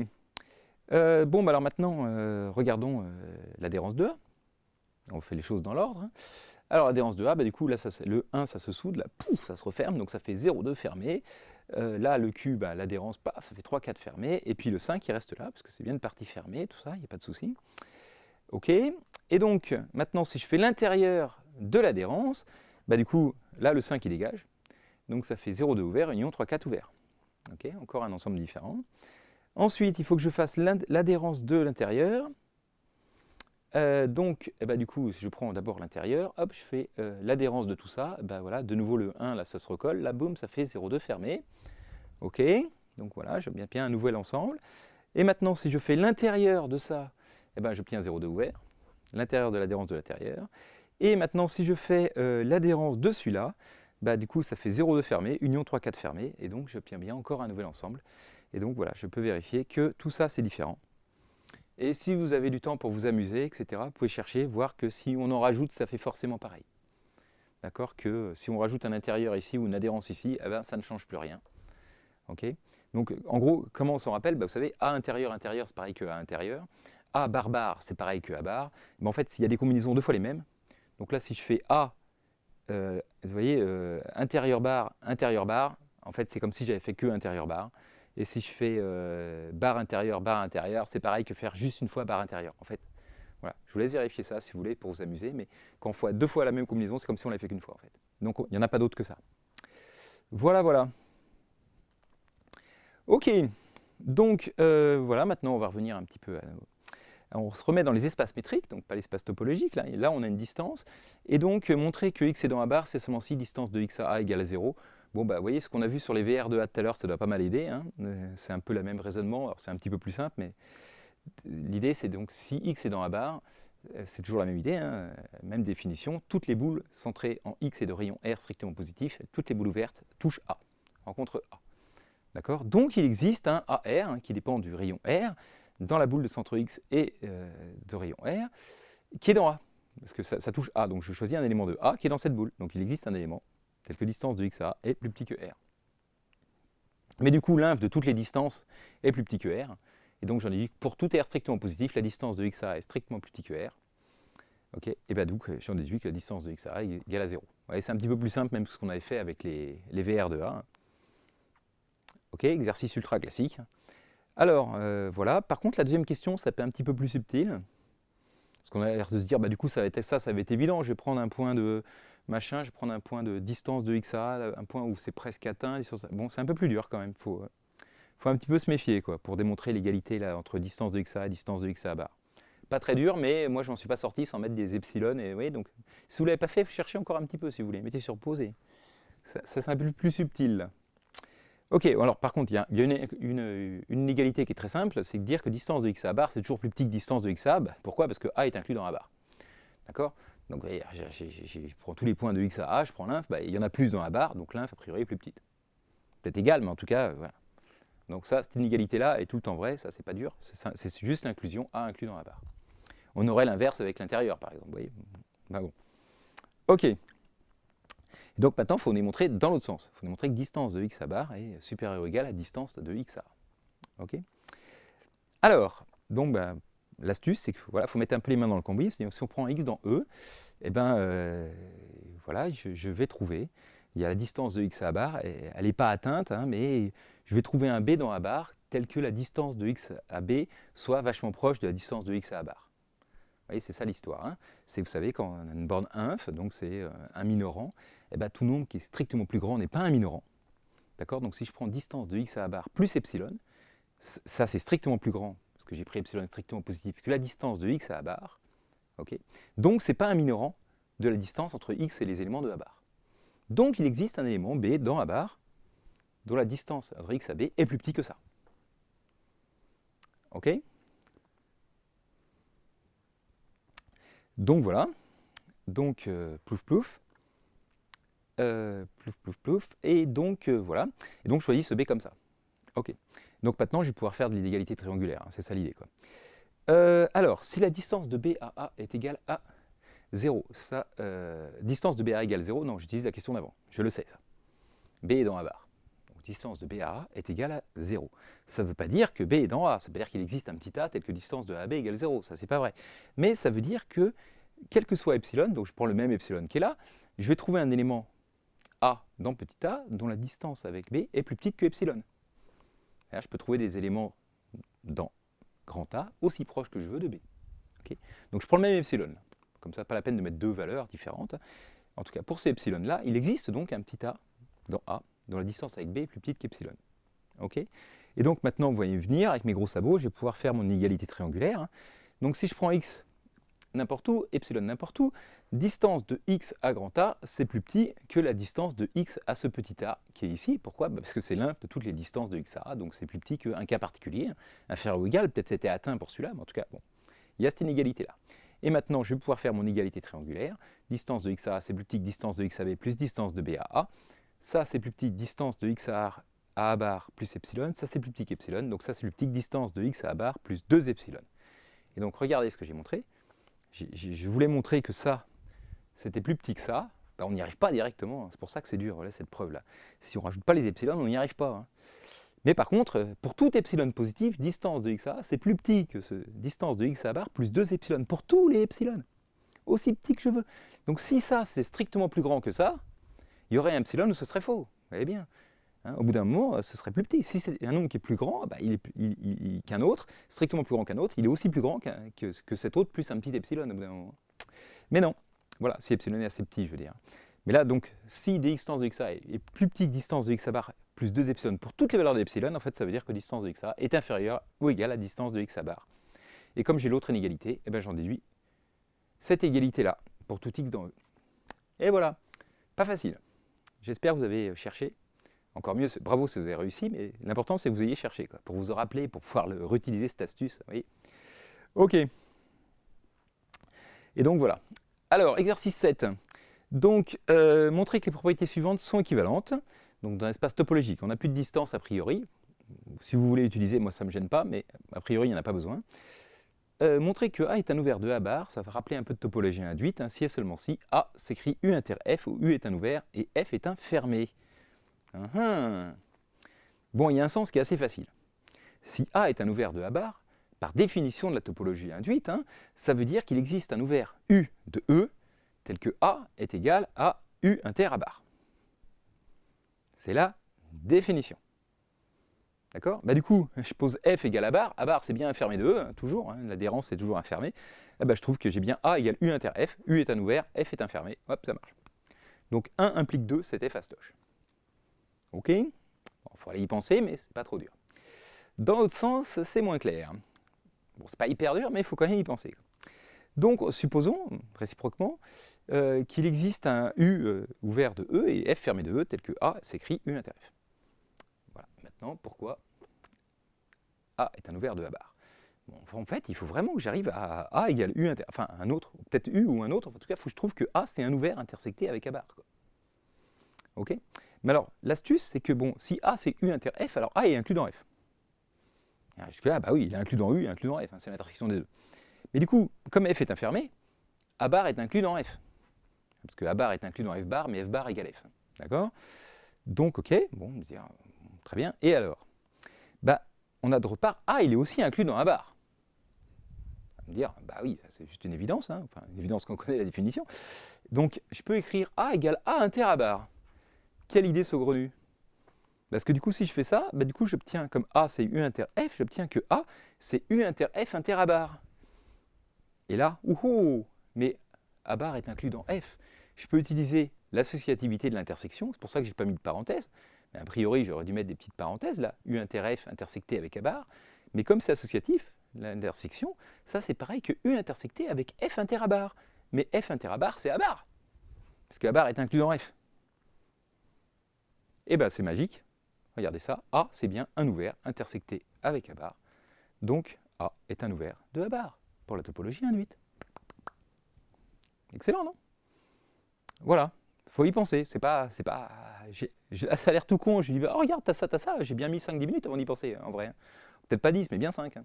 Bon, alors maintenant, regardons l'adhérence de A. On fait les choses dans l'ordre. Hein. Alors, l'adhérence de A, du coup, là, le 1, ça se soude, là, pouf, ça se referme, donc ça fait 0,2 fermé. Là, le Q, l'adhérence, paf, ça fait 3, 4 fermé. Et puis le 5, il reste là, parce que c'est bien une partie fermée, tout ça, il n'y a pas de souci. OK. Et donc, maintenant, si je fais l'intérieur de l'adhérence, du coup, là, le 5, il dégage. Donc, ça fait 0,2 ouvert, union 3, 4 ouvert. OK, encore un ensemble différent. Ensuite, il faut que je fasse l'adhérence de l'intérieur. Donc, du coup, si je prends d'abord l'intérieur, hop, je fais l'adhérence de tout ça. Voilà, de nouveau le 1, là, ça se recolle. Là, boum, ça fait 0,2 fermé. OK, donc voilà, j'obtiens bien un nouvel ensemble. Et maintenant, si je fais l'intérieur de ça, j'obtiens 0,2 ouvert. L'intérieur de l'adhérence de l'intérieur. Et maintenant, si je fais l'adhérence de celui-là, du coup, ça fait 0,2 fermé, union 3, 4 fermé. Et donc, j'obtiens bien encore un nouvel ensemble. Et donc voilà, je peux vérifier que tout ça, c'est différent. Et si vous avez du temps pour vous amuser, etc., vous pouvez chercher, voir que si on en rajoute, ça fait forcément pareil. D'accord. Que si on rajoute un intérieur ici ou une adhérence ici, ça ne change plus rien. OK. Donc en gros, comment on s'en rappelle? Vous savez, A intérieur, intérieur, c'est pareil que A intérieur. A bar bar, c'est pareil que A bar. Mais en fait, il y a des combinaisons deux fois les mêmes. Donc là, si je fais A, vous voyez, intérieur bar, en fait, c'est comme si j'avais fait que intérieur bar. Et si je fais barre intérieure, c'est pareil que faire juste une fois barre intérieure. En fait, voilà. Je vous laisse vérifier ça si vous voulez pour vous amuser, mais quand on fait deux fois la même combinaison, c'est comme si on l'avait fait qu'une fois en fait. Donc il n'y en a pas d'autre que ça. Voilà, voilà. Ok. Donc voilà, maintenant on va revenir un petit peu on se remet dans les espaces métriques, donc pas l'espace topologique, là on a une distance, et donc montrer que x est dans A bar, c'est seulement si distance de x à A égale à 0. Bon, vous voyez ce qu'on a vu sur les VR de A tout à l'heure, ça doit pas mal aider, hein. C'est un peu le même raisonnement, alors c'est un petit peu plus simple, mais l'idée c'est donc si x est dans A bar, c'est toujours la même idée, hein, même définition, toutes les boules centrées en x et de rayon R strictement positif, toutes les boules ouvertes touchent A, rencontrent A. D'accord. Donc il existe un AR hein, qui dépend du rayon R, dans la boule de centre X et de rayon R, qui est dans A, parce que ça touche A, donc je choisis un élément de A qui est dans cette boule. Donc il existe un élément, tel que distance de X à A est plus petit que R. Mais du coup, l'inf de toutes les distances est plus petit que R, et donc j'en ai dit que pour tout R strictement positif, la distance de X à A est strictement plus petit que R. Okay. Et donc j'en déduis que la distance de X à A est égale à 0. C'est un petit peu plus simple même que ce qu'on avait fait avec les VR de A. Ok, exercice ultra classique. Alors, voilà. Par contre, la deuxième question, ça peut être un petit peu plus subtil. Parce qu'on a l'air de se dire, bah, du coup, ça va être évident. Je vais prendre un point de machin, je vais prendre un point de distance de x à a, un point où c'est presque atteint. Bon, c'est un peu plus dur quand même. Faut un petit peu se méfier quoi, pour démontrer l'égalité là, entre distance de x à et distance de x à bar. Pas très dur, mais moi, je m'en suis pas sorti sans mettre des epsilon. Et, oui, donc, si vous ne l'avez pas fait, cherchez encore un petit peu si vous voulez. Mettez sur pause. Ça c'est un peu plus subtil. Là. Ok, alors par contre, il y a une inégalité qui est très simple, c'est de dire que distance de x à bar, c'est toujours plus petit que distance de x à. Pourquoi? Parce que a est inclus dans la barre. D'accord? Donc je prends tous les points de x à a, je prends l'inf, il y en a plus dans la barre, donc l'inf a priori est plus petite. Peut-être égale, mais en tout cas, voilà. Donc ça, cette inégalité-là est tout le temps vraie, ça c'est pas dur, c'est juste l'inclusion a inclus dans la barre. On aurait l'inverse avec l'intérieur, par exemple, vous voyez? Bon. Ok. Donc maintenant, il faut démontrer dans l'autre sens. Il faut démontrer que distance de x à bar est supérieure ou égale à distance de x à a. Ok. Alors, donc, l'astuce, c'est qu'il voilà, faut mettre un peu les mains dans le cambouis. Si on prend x dans E, eh voilà, je vais trouver, il y a la distance de x à bar, et elle n'est pas atteinte, hein, mais je vais trouver un b dans a bar tel que la distance de x à b soit vachement proche de la distance de x à bar. Vous voyez, c'est ça l'histoire. Hein. Vous savez, quand on a une borne inf, donc c'est un minorant, tout nombre qui est strictement plus grand n'est pas un minorant. D'accord? Donc si je prends distance de x à bar plus epsilon, ça c'est strictement plus grand, parce que j'ai pris epsilon strictement positif, que la distance de x à a bar. Okay. Donc ce n'est pas un minorant de la distance entre x et les éléments de a bar. Donc il existe un élément b dans a bar dont la distance entre x à b est plus petit que ça. Ok? Donc voilà. Donc plouf plouf. Plouf plouf plouf. Et donc voilà. Et donc je choisis ce b comme ça. Ok. Donc maintenant je vais pouvoir faire de l'inégalité triangulaire. Hein. C'est ça l'idée quoi. Alors, si la distance de B à A est égale à 0, ça, distance de B à A égale 0, non, j'utilise la question d'avant, je le sais ça. B est dans A bar. Donc distance de B à A est égale à 0. Ça ne veut pas dire que B est dans A, ça veut dire qu'il existe un petit A tel que distance de A à B égale 0, ça c'est pas vrai. Mais ça veut dire que, quel que soit epsilon, donc je prends le même epsilon qui est là, je vais trouver un élément A dans petit a dont la distance avec B est plus petite que epsilon. Et là, je peux trouver des éléments dans grand A aussi proche que je veux de B. Okay. Donc je prends le même epsilon. Comme ça, pas la peine de mettre deux valeurs différentes. En tout cas, pour ces epsilon-là, il existe donc un petit A dans A, dont la distance avec B est plus petite qu'epsilon. Okay. Et donc maintenant, vous voyez venir, avec mes gros sabots, je vais pouvoir faire mon inégalité triangulaire. Donc si je prends x n'importe où, epsilon n'importe où, distance de x à grand A, c'est plus petit que la distance de x à ce petit a qui est ici. Pourquoi? Parce que c'est l'inf de toutes les distances de x à a, donc c'est plus petit qu'un cas particulier, inférieur ou égal, peut-être c'était atteint pour celui-là, mais en tout cas, bon, il y a cette inégalité-là. Et maintenant, je vais pouvoir faire mon égalité triangulaire. Distance de x à a, c'est plus petit que distance de x à b plus distance de b à a. Ça, c'est plus petit que distance de x à a bar plus epsilon. Ça, c'est plus petit qu'epsilon. Donc ça, c'est plus petit que distance de x à a bar plus 2 epsilon. Et donc, regardez ce que j'ai montré. Je voulais montrer que ça, c'était plus petit que ça. On n'y arrive pas directement. C'est pour ça que c'est dur, voilà, cette preuve-là. Si on ne rajoute pas les epsilon, on n'y arrive pas. Hein. Mais par contre, pour tout epsilon positif, distance de x à a, c'est plus petit que distance de x à bar plus 2 epsilon pour tous les epsilon. Aussi petit que je veux. Donc si ça, c'est strictement plus grand que ça, il y aurait un epsilon où ce serait faux. Vous voyez bien. Hein, au bout d'un moment, ce serait plus petit. Si c'est un nombre qui est plus grand qu'un autre, strictement plus grand qu'un autre, il est aussi plus grand que cet autre plus un petit epsilon au bout d'un moment. Mais non. Voilà, si epsilon est assez petit, je veux dire. Mais là, donc, si distance de x à est plus petit que distance de x à bar plus 2 epsilon pour toutes les valeurs d'epsilon, en fait, ça veut dire que distance de x à est inférieure ou égale à distance de x à bar. Et comme j'ai l'autre inégalité, j'en déduis cette égalité-là pour tout x dans E. Et voilà, pas facile. J'espère que vous avez cherché. Encore mieux, bravo si vous avez réussi, mais l'important c'est que vous ayez cherché, quoi, pour vous en rappeler, pour pouvoir réutiliser cette astuce. Vous voyez. Ok. Et donc voilà. Alors, exercice 7. Donc, montrer que les propriétés suivantes sont équivalentes. Donc, dans l'espace topologique, on n'a plus de distance a priori. Si vous voulez utiliser, moi ça ne me gêne pas, mais a priori, il n'y en a pas besoin. Montrer que A est un ouvert de A bar, ça va rappeler un peu de topologie induite, hein, si et seulement si A s'écrit U inter F, où U est un ouvert et F est un fermé. Bon, il y a un sens qui est assez facile. Si A est un ouvert de A bar, par définition de la topologie induite, hein, ça veut dire qu'il existe un ouvert U de E tel que A est égal à U inter A bar. C'est la définition. D'accord? Bah, du coup, je pose f égale a bar c'est bien infermé de E, hein, toujours, hein, l'adhérence est toujours infermée. Ah bah, je trouve que j'ai bien a égale u inter f, u est un ouvert, f est infermé, hop, ça marche. Donc 1 implique 2, c'est f fastoche. Ok? Il faut aller y penser, mais c'est pas trop dur. Dans l'autre sens, c'est moins clair. Bon, c'est pas hyper dur, mais il faut quand même y penser. Donc, supposons, réciproquement, qu'il existe un U ouvert de E et F fermé de E, tel que A s'écrit U inter F. Voilà. Maintenant, pourquoi A est un ouvert de A bar? Bon, en fait, il faut vraiment que j'arrive à A égale U inter... Enfin, un autre, peut-être U ou un autre. En tout cas, il faut que je trouve que A, c'est un ouvert intersecté avec A bar. Quoi. OK? Mais alors, l'astuce, c'est que, bon, si A, c'est U inter F, alors A est inclus dans F. Jusque-là, bah oui, il est inclus dans U et inclus dans F. Hein, c'est l'intersection des deux. Mais du coup, comme F est infermé, A bar est inclus dans F. Parce que A bar est inclus dans F bar, mais F bar égale F. D'accord? Donc, ok, bon, dire, très bien. Et alors? Bah, on a de repart, A, il est aussi inclus dans A bar. On va me dire, bah oui, c'est juste une évidence, hein, enfin, une évidence qu'on connaît la définition. Donc, je peux écrire A égale A inter A bar. Quelle idée saugrenue? Parce que du coup, si je fais ça, bah, du coup, j'obtiens, comme A, c'est U inter F, j'obtiens que A, c'est U inter F inter A bar. Et là, ouhou, mais A bar est inclus dans F. Je peux utiliser l'associativité de l'intersection, c'est pour ça que je n'ai pas mis de parenthèse. Mais a priori, j'aurais dû mettre des petites parenthèses là, U inter F intersecté avec A bar. Mais comme c'est associatif, l'intersection, ça c'est pareil que U intersecté avec F inter A bar. Mais F inter A bar, c'est A bar. Parce que A bar est inclus dans F. Et bien c'est magique. Regardez ça, A c'est bien un ouvert intersecté avec A bar. Donc A est un ouvert de A bar pour la topologie induite. Excellent, non? Voilà, faut y penser. C'est pas, ça a l'air tout con. Je lui dis, oh, regarde, t'as ça. J'ai bien mis 5-10 minutes avant d'y penser, en vrai. Peut-être pas 10, mais bien 5. Hein.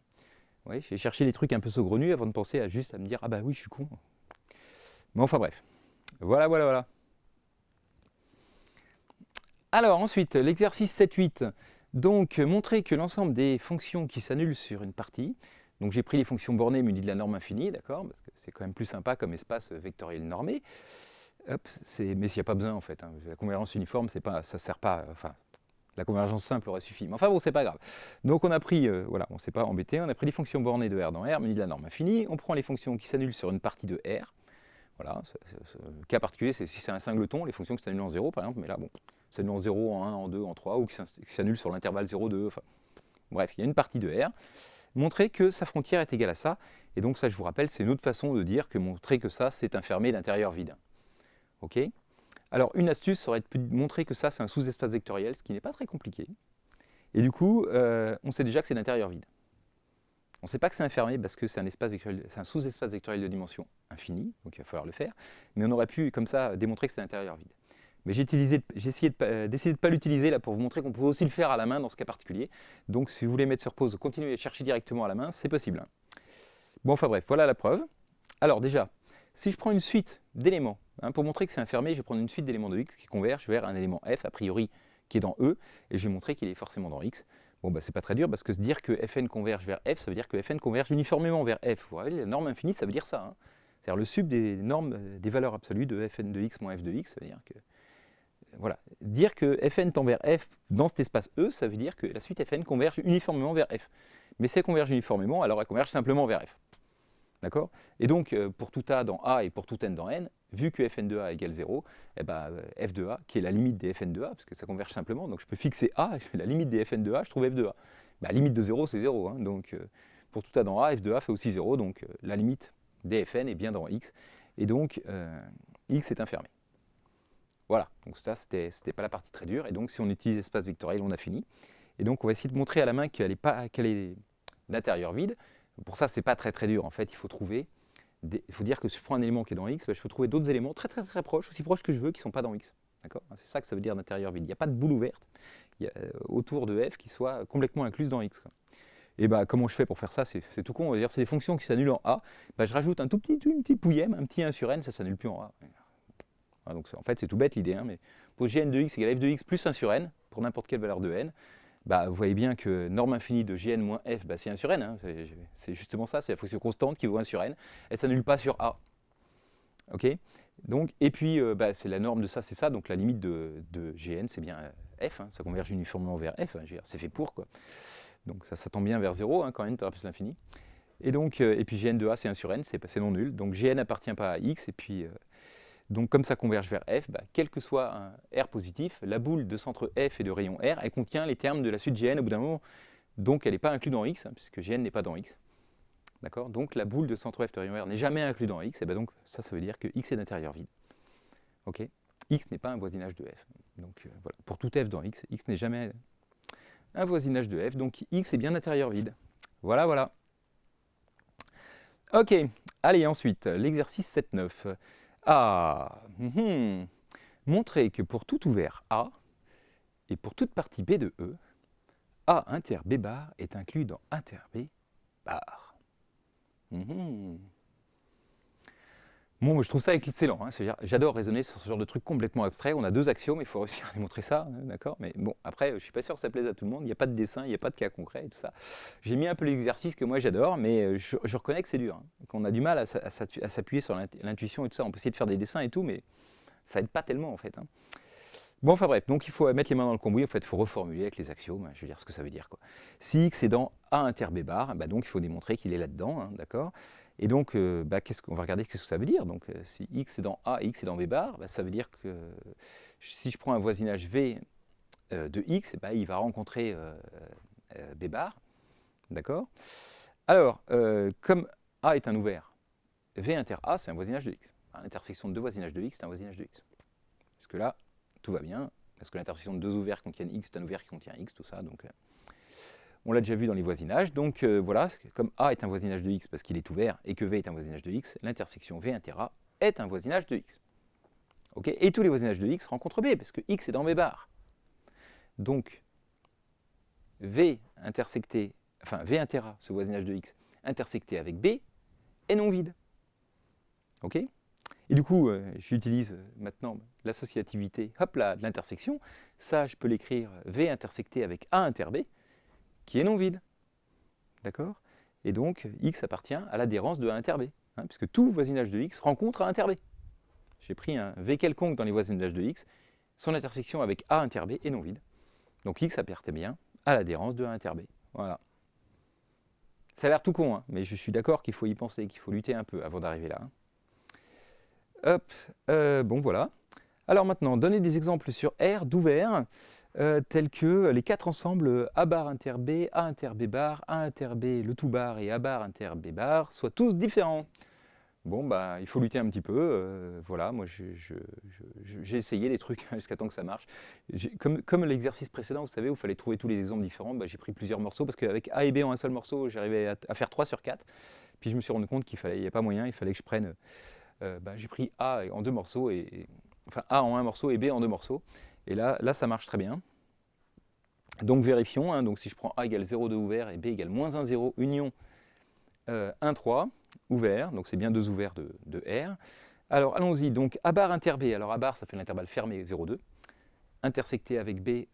Oui, j'ai cherché des trucs un peu saugrenus avant de penser à juste à me dire, ah bah oui, je suis con. Mais enfin bref. Voilà. Alors ensuite, l'exercice 7-8. Donc, montrer que l'ensemble des fonctions qui s'annulent sur une partie, donc j'ai pris les fonctions bornées munies de la norme infinie, d'accord, parce que c'est quand même plus sympa comme espace vectoriel normé. Hop, mais il n'y a pas besoin en fait. Hein. La convergence uniforme, ça ne sert pas. Enfin, la convergence simple aurait suffi. Mais enfin bon, c'est pas grave. Donc on a pris, voilà, on ne s'est pas embêté. On a pris les fonctions bornées de R dans R, munies de la norme infinie. On prend les fonctions qui s'annulent sur une partie de R. Voilà, le cas particulier, c'est si c'est un singleton, les fonctions qui s'annulent en 0 par exemple. Mais là, bon, s'annulent en 0, en 1, en 2, en 3, ou qui s'annulent sur l'intervalle 0, 2. Enfin, bref, il y a une partie de R. Montrer que sa frontière est égale à ça. Et donc ça, je vous rappelle, c'est une autre façon de dire que montrer que ça, c'est un fermé d'intérieur vide. Ok. Alors une astuce serait de montrer que ça c'est un sous-espace vectoriel, ce qui n'est pas très compliqué. Et du coup, on sait déjà que c'est d'intérieur vide. On ne sait pas que c'est infermé parce que c'est un sous-espace vectoriel de dimension infinie, donc il va falloir le faire. Mais on aurait pu comme ça démontrer que c'est d'intérieur vide. Mais j'ai essayé de ne pas l'utiliser là pour vous montrer qu'on pouvait aussi le faire à la main dans ce cas particulier. Donc si vous voulez mettre sur pause, continuez à chercher directement à la main, c'est possible. Hein. Bon, enfin bref, voilà la preuve. Alors déjà, si je prends une suite d'éléments, hein, pour montrer que c'est infermé, je vais prendre une suite d'éléments de x qui convergent vers un élément f, a priori, qui est dans E, et je vais montrer qu'il est forcément dans x. Bon, bah, c'est pas très dur, parce que se dire que fn converge vers f, ça veut dire que fn converge uniformément vers f. Vous voyez, la norme infinie, ça veut dire ça. Hein. C'est-à-dire le sub des normes, des valeurs absolues de fn de x moins f de x, ça veut dire que... Voilà. Dire que fn tend vers f dans cet espace E, ça veut dire que la suite fn converge uniformément vers f. Mais si elle converge uniformément, alors elle converge simplement vers f. D'accord? Et donc, pour tout A dans A et pour tout N dans N, vu que Fn de A égale 0, eh ben, f de A, qui est la limite des Fn de A, parce que ça converge simplement, donc je peux fixer A, et je fais la limite des Fn de A, je trouve f de A. La limite de 0, c'est 0. Hein, donc, pour tout A dans A, f de A fait aussi 0, donc la limite des Fn est bien dans X, et donc X est infermé. Voilà, donc ça, c'était pas la partie très dure, et donc si on utilise l'espace vectoriel, on a fini. Et donc, on va essayer de montrer à la main qu'elle est d'intérieur vide. Pour ça, c'est pas très dur. En fait, il faut dire que si je prends un élément qui est dans X, ben, je peux trouver d'autres éléments très proches, aussi proches que je veux, qui ne sont pas dans X. C'est ça que ça veut dire d'intérieur vide. Il n'y a pas de boule ouverte autour de f qui soit complètement incluse dans X. Quoi. Et ben, comment je fais pour faire ça? C'est tout con. On va dire c'est des fonctions qui s'annulent en A. Ben, je rajoute une petite pouillème, un petit 1 sur n, ça ne s'annule plus en A. Voilà, donc en fait, c'est tout bête l'idée. Hein, mais pour gn de x égale f de x plus 1 sur n, pour n'importe quelle valeur de n, bah, vous voyez bien que norme infinie de gn moins f, bah, c'est 1 sur n. Hein. C'est justement ça, c'est la fonction constante qui vaut 1 sur n. Elle ne s'annule pas sur A. Ok. Donc, et puis, bah, c'est la norme de ça, c'est ça. Donc la limite de gn, c'est bien F, hein, ça converge uniformément vers F, hein, c'est fait pour, quoi. Donc ça tend bien vers 0 hein, quand n tend plus l'infini. Et donc, et puis Gn de A c'est 1 sur n, c'est non nul, donc Gn n'appartient pas à x, et puis donc comme ça converge vers F, quel que soit un R positif, la boule de centre F et de rayon R, elle contient les termes de la suite Gn au bout d'un moment, donc elle n'est pas inclue dans X, hein, puisque Gn n'est pas dans X. D'accord. Donc la boule de centre F de rayon R n'est jamais inclue dans X, et donc ça veut dire que X est d'intérieur vide. Ok. X n'est pas un voisinage de F. Donc voilà, pour tout F dans X, X n'est jamais un voisinage de F, donc X est bien d'intérieur vide. Voilà, voilà. Ok, allez, ensuite, l'exercice 7-9. Ah, montrer que pour tout ouvert A, et pour toute partie B de E, A inter B bar est inclus dans inter B bar. Bon, moi, je trouve ça excellent. Hein. J'adore raisonner sur ce genre de truc complètement abstrait. On a deux axiomes, il faut réussir à démontrer ça, hein, d'accord. Mais bon, après, je ne suis pas sûr que ça plaise à tout le monde. Il n'y a pas de dessin, il n'y a pas de cas concret et tout ça. J'ai mis un peu l'exercice que moi j'adore, mais je reconnais que c'est dur. Hein, qu'on a du mal à s'appuyer sur l'intuition et tout ça. On peut essayer de faire des dessins et tout, mais ça aide pas tellement en fait. Hein. Bon, enfin bref, donc il faut mettre les mains dans le cambouis. En fait, il faut reformuler avec les axiomes. Je veux dire ce que ça veut dire, quoi. Si x est dans A inter B bar, donc il faut démontrer qu'il est là-dedans, hein, d'accord. Et donc, on va regarder ce que ça veut dire. Donc, si x est dans A et x est dans B bar, ça veut dire que si je prends un voisinage V de x, il va rencontrer B bar. D'accord. Alors, comme A est un ouvert, V inter A, c'est un voisinage de x. L'intersection de deux voisinages de x, c'est un voisinage de x. Parce que là, tout va bien, parce que l'intersection de deux ouverts qui contiennent x, c'est un ouvert qui contient x, tout ça. Donc, on l'a déjà vu dans les voisinages, donc voilà, comme A est un voisinage de x parce qu'il est ouvert et que V est un voisinage de x, l'intersection V inter A est un voisinage de x. Okay, et tous les voisinages de x rencontrent B parce que x est dans B bar. Donc V intersecté, enfin V inter A, ce voisinage de x, intersecté avec B, est non vide. Ok. Et du coup, j'utilise maintenant l'associativité de l'intersection. Ça, je peux l'écrire V intersecté avec A inter B, qui est non vide. D'accord. Et donc, x appartient à l'adhérence de A inter B, hein, puisque tout voisinage de x rencontre A inter B. J'ai pris un V quelconque dans les voisinages de x, son intersection avec A inter B est non vide. Donc x appartient bien à l'adhérence de A inter B. Voilà. Ça a l'air tout con, hein, mais je suis d'accord qu'il faut y penser, qu'il faut lutter un peu avant d'arriver là. Hein. Hop, bon voilà. Alors maintenant, donner des exemples sur R d'ouvert, tels que les quatre ensembles A bar inter B, A inter B bar, A inter B le tout bar et A bar inter B bar soient tous différents. Bon, il faut lutter un petit peu. Voilà, moi j'ai essayé les trucs jusqu'à temps que ça marche. Comme l'exercice précédent, vous savez, où il fallait trouver tous les exemples différents, j'ai pris plusieurs morceaux parce qu'avec A et B en un seul morceau, j'arrivais à faire 3 sur 4. Puis je me suis rendu compte qu'il n'y a pas moyen, il fallait que je prenne. J'ai pris A en 2 morceaux, enfin A en un morceau et B en 2 morceaux. Et là ça marche très bien. Donc vérifions, hein, donc si je prends A égale 0,2 ouvert et B égale moins 1, 0, union 1, 3, ouvert, donc c'est bien 2 ouverts de R. Alors allons-y, donc A bar inter B, alors A bar ça fait l'intervalle fermé 0,2. Intersecté avec B,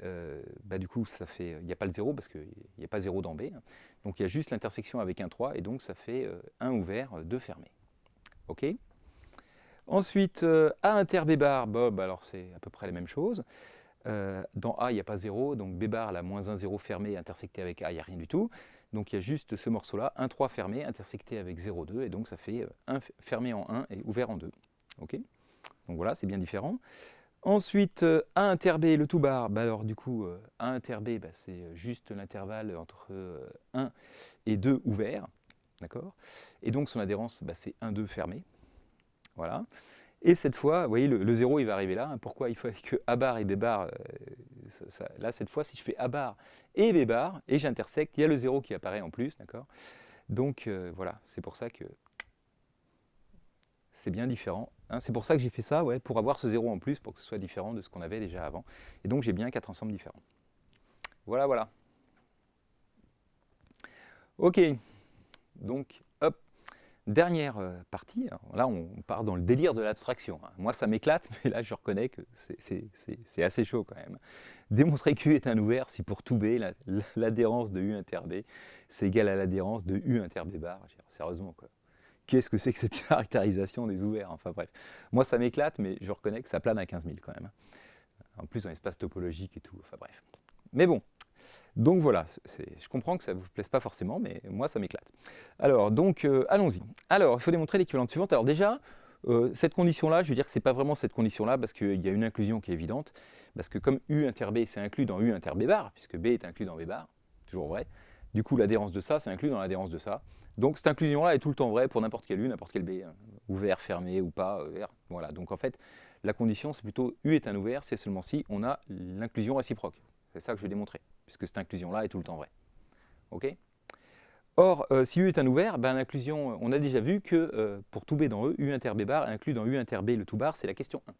du coup ça fait, il n'y a pas le 0 parce qu'il n'y a pas 0 dans B. Hein. Donc il y a juste l'intersection avec 1, 3 et donc ça fait 1 ouvert, 2 fermé. Ok. Ensuite, A inter B bar, alors c'est à peu près la même chose. Dans A, il n'y a pas 0, donc B bar, la moins 1, 0 fermé, intersecté avec A, il n'y a rien du tout. Donc il y a juste ce morceau-là, 1, 3 fermé, intersecté avec 0, 2, et donc ça fait 1 fermé en 1 et ouvert en 2. Ok. Donc voilà, c'est bien différent. Ensuite, A inter B, le tout bar, alors du coup, A inter B, c'est juste l'intervalle entre 1 et 2 ouvert. D'accord. Et donc son adhérence, c'est 1, 2 fermé. Voilà. Et cette fois, vous voyez, le 0 il va arriver là. Pourquoi il faut que A bar et B bar, là cette fois si je fais A bar et B bar, et j'intersecte, il y a le 0 qui apparaît en plus, d'accord. Donc voilà, c'est pour ça que c'est bien différent. Hein. C'est pour ça que j'ai fait ça, pour avoir ce 0 en plus, pour que ce soit différent de ce qu'on avait déjà avant. Et donc j'ai bien 4 ensembles différents. Voilà, voilà. Ok, donc hop. Dernière partie, alors là on part dans le délire de l'abstraction. Hein. Moi ça m'éclate, mais là je reconnais que c'est assez chaud quand même. Démontrer Q est un ouvert si pour tout B, l'adhérence de U inter B, c'est égal à l'adhérence de U inter B bar. Sérieusement quoi. Qu'est-ce que c'est que cette caractérisation des ouverts? Enfin bref, moi ça m'éclate, mais je reconnais que ça plane à 15 000 quand même. En plus, en espace topologique et tout, enfin bref. Mais bon, donc voilà, je comprends que ça ne vous plaise pas forcément, mais moi, ça m'éclate. Alors, donc, allons-y. Alors, il faut démontrer l'équivalente suivante. Alors déjà, cette condition-là, je veux dire que ce n'est pas vraiment cette condition-là, parce qu'il y a une inclusion qui est évidente, parce que comme U inter B, c'est inclus dans U inter B bar, puisque B est inclus dans B bar, toujours vrai, du coup, l'adhérence de ça, c'est inclus dans l'adhérence de ça. Donc, cette inclusion-là est tout le temps vraie pour n'importe quel U, n'importe quel B, hein, ouvert, fermé ou pas, ouvert. Voilà, donc en fait, la condition, c'est plutôt U est un ouvert, c'est seulement si on a l'inclusion réciproque. C'est ça que je vais démontrer, puisque cette inclusion-là est tout le temps vraie. OK ? Or, si U est un ouvert, ben, l'inclusion, on a déjà vu que pour tout B dans E, U inter B bar inclus dans U inter B le tout bar, c'est la question 1. En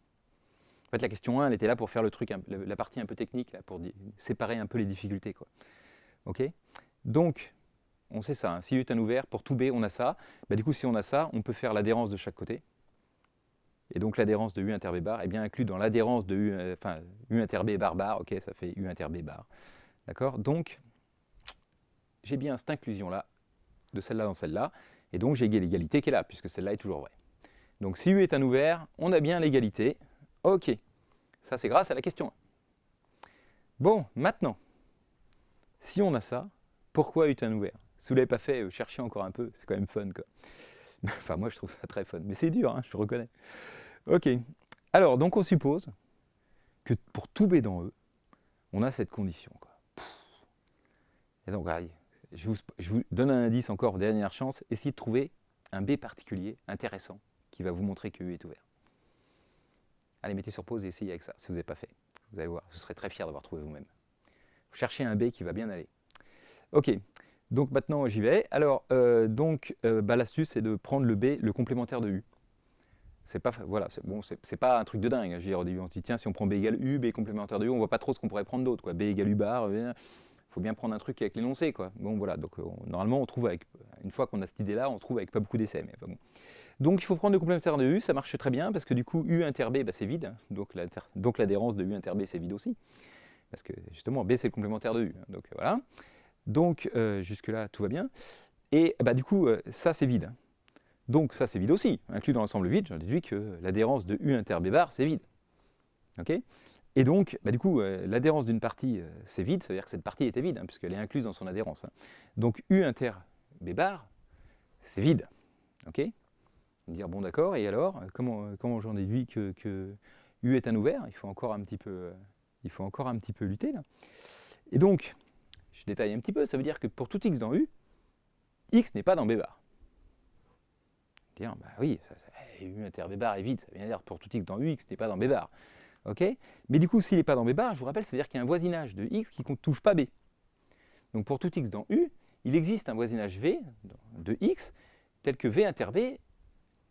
fait, la question 1, elle était là pour faire le truc, la partie un peu technique, là, pour séparer un peu les difficultés, quoi. OK ? Donc, on sait ça, hein. Si U est un ouvert, pour tout B, on a ça. Ben, du coup, si on a ça, on peut faire l'adhérence de chaque côté. Et donc l'adhérence de U inter B bar est bien inclus dans l'adhérence de U inter B bar bar, ok, ça fait U inter B bar. D'accord ? Donc, j'ai bien cette inclusion-là, de celle-là dans celle-là, et donc j'ai l'égalité qui est là, puisque celle-là est toujours vraie. Donc si U est un ouvert, on a bien l'égalité. Ok, ça c'est grâce à la question 1. Bon, maintenant, si on a ça, pourquoi U est un ouvert ? Si vous ne l'avez pas fait, cherchez encore un peu, c'est quand même fun, quoi. Enfin, moi je trouve ça très fun, mais c'est dur, hein, je reconnais. Ok, alors donc on suppose que pour tout B dans E, on a cette condition, quoi. Et donc, allez, je vous donne un indice encore, dernière chance, essayez de trouver un B particulier intéressant qui va vous montrer que U est ouvert. Allez, mettez sur pause et essayez avec ça, si vous n'avez pas fait. Vous allez voir, vous serez très fiers d'avoir trouvé vous-même. Vous cherchez un B qui va bien aller. Ok, donc maintenant j'y vais. Alors, l'astuce, c'est de prendre le B, le complémentaire de U. C'est pas, voilà, c'est pas un truc de dingue. Je veux dire, au début, on se dit, tiens, si on prend B égale U, B complémentaire de U, on voit pas trop ce qu'on pourrait prendre d'autre, quoi. B égale U bar, il faut bien prendre un truc avec l'énoncé, quoi. Bon, voilà, donc normalement, on trouve avec, une fois qu'on a cette idée-là, on trouve avec pas beaucoup d'essais. Mais bon. Donc, il faut prendre le complémentaire de U, ça marche très bien, parce que du coup, U inter B, bah, c'est vide, donc l'adhérence de U inter B, c'est vide aussi, parce que justement, B, c'est le complémentaire de U. Donc, voilà. Donc, jusque-là, tout va bien. Et bah, du coup, ça, c'est vide. Donc ça c'est vide aussi, inclus dans l'ensemble vide, j'en déduis que l'adhérence de U inter B bar c'est vide. Okay, et donc, bah, du coup, l'adhérence d'une partie c'est vide, ça veut dire que cette partie était vide, hein, puisqu'elle est incluse dans son adhérence. Hein. Donc U inter B bar c'est vide. Okay, dire bon d'accord, et alors, comment j'en déduis que U est un ouvert ? Il faut encore un petit peu lutter là. Et donc, je détaille un petit peu, ça veut dire que pour tout x dans U, x n'est pas dans B bar. Dire, bah oui, U inter B bar est vide, ça veut dire pour tout x dans U, x n'est pas dans B bar. Okay, mais du coup, s'il n'est pas dans B bar, je vous rappelle, ça veut dire qu'il y a un voisinage de x qui ne touche pas B. Donc pour tout x dans U, il existe un voisinage V de x tel que V inter B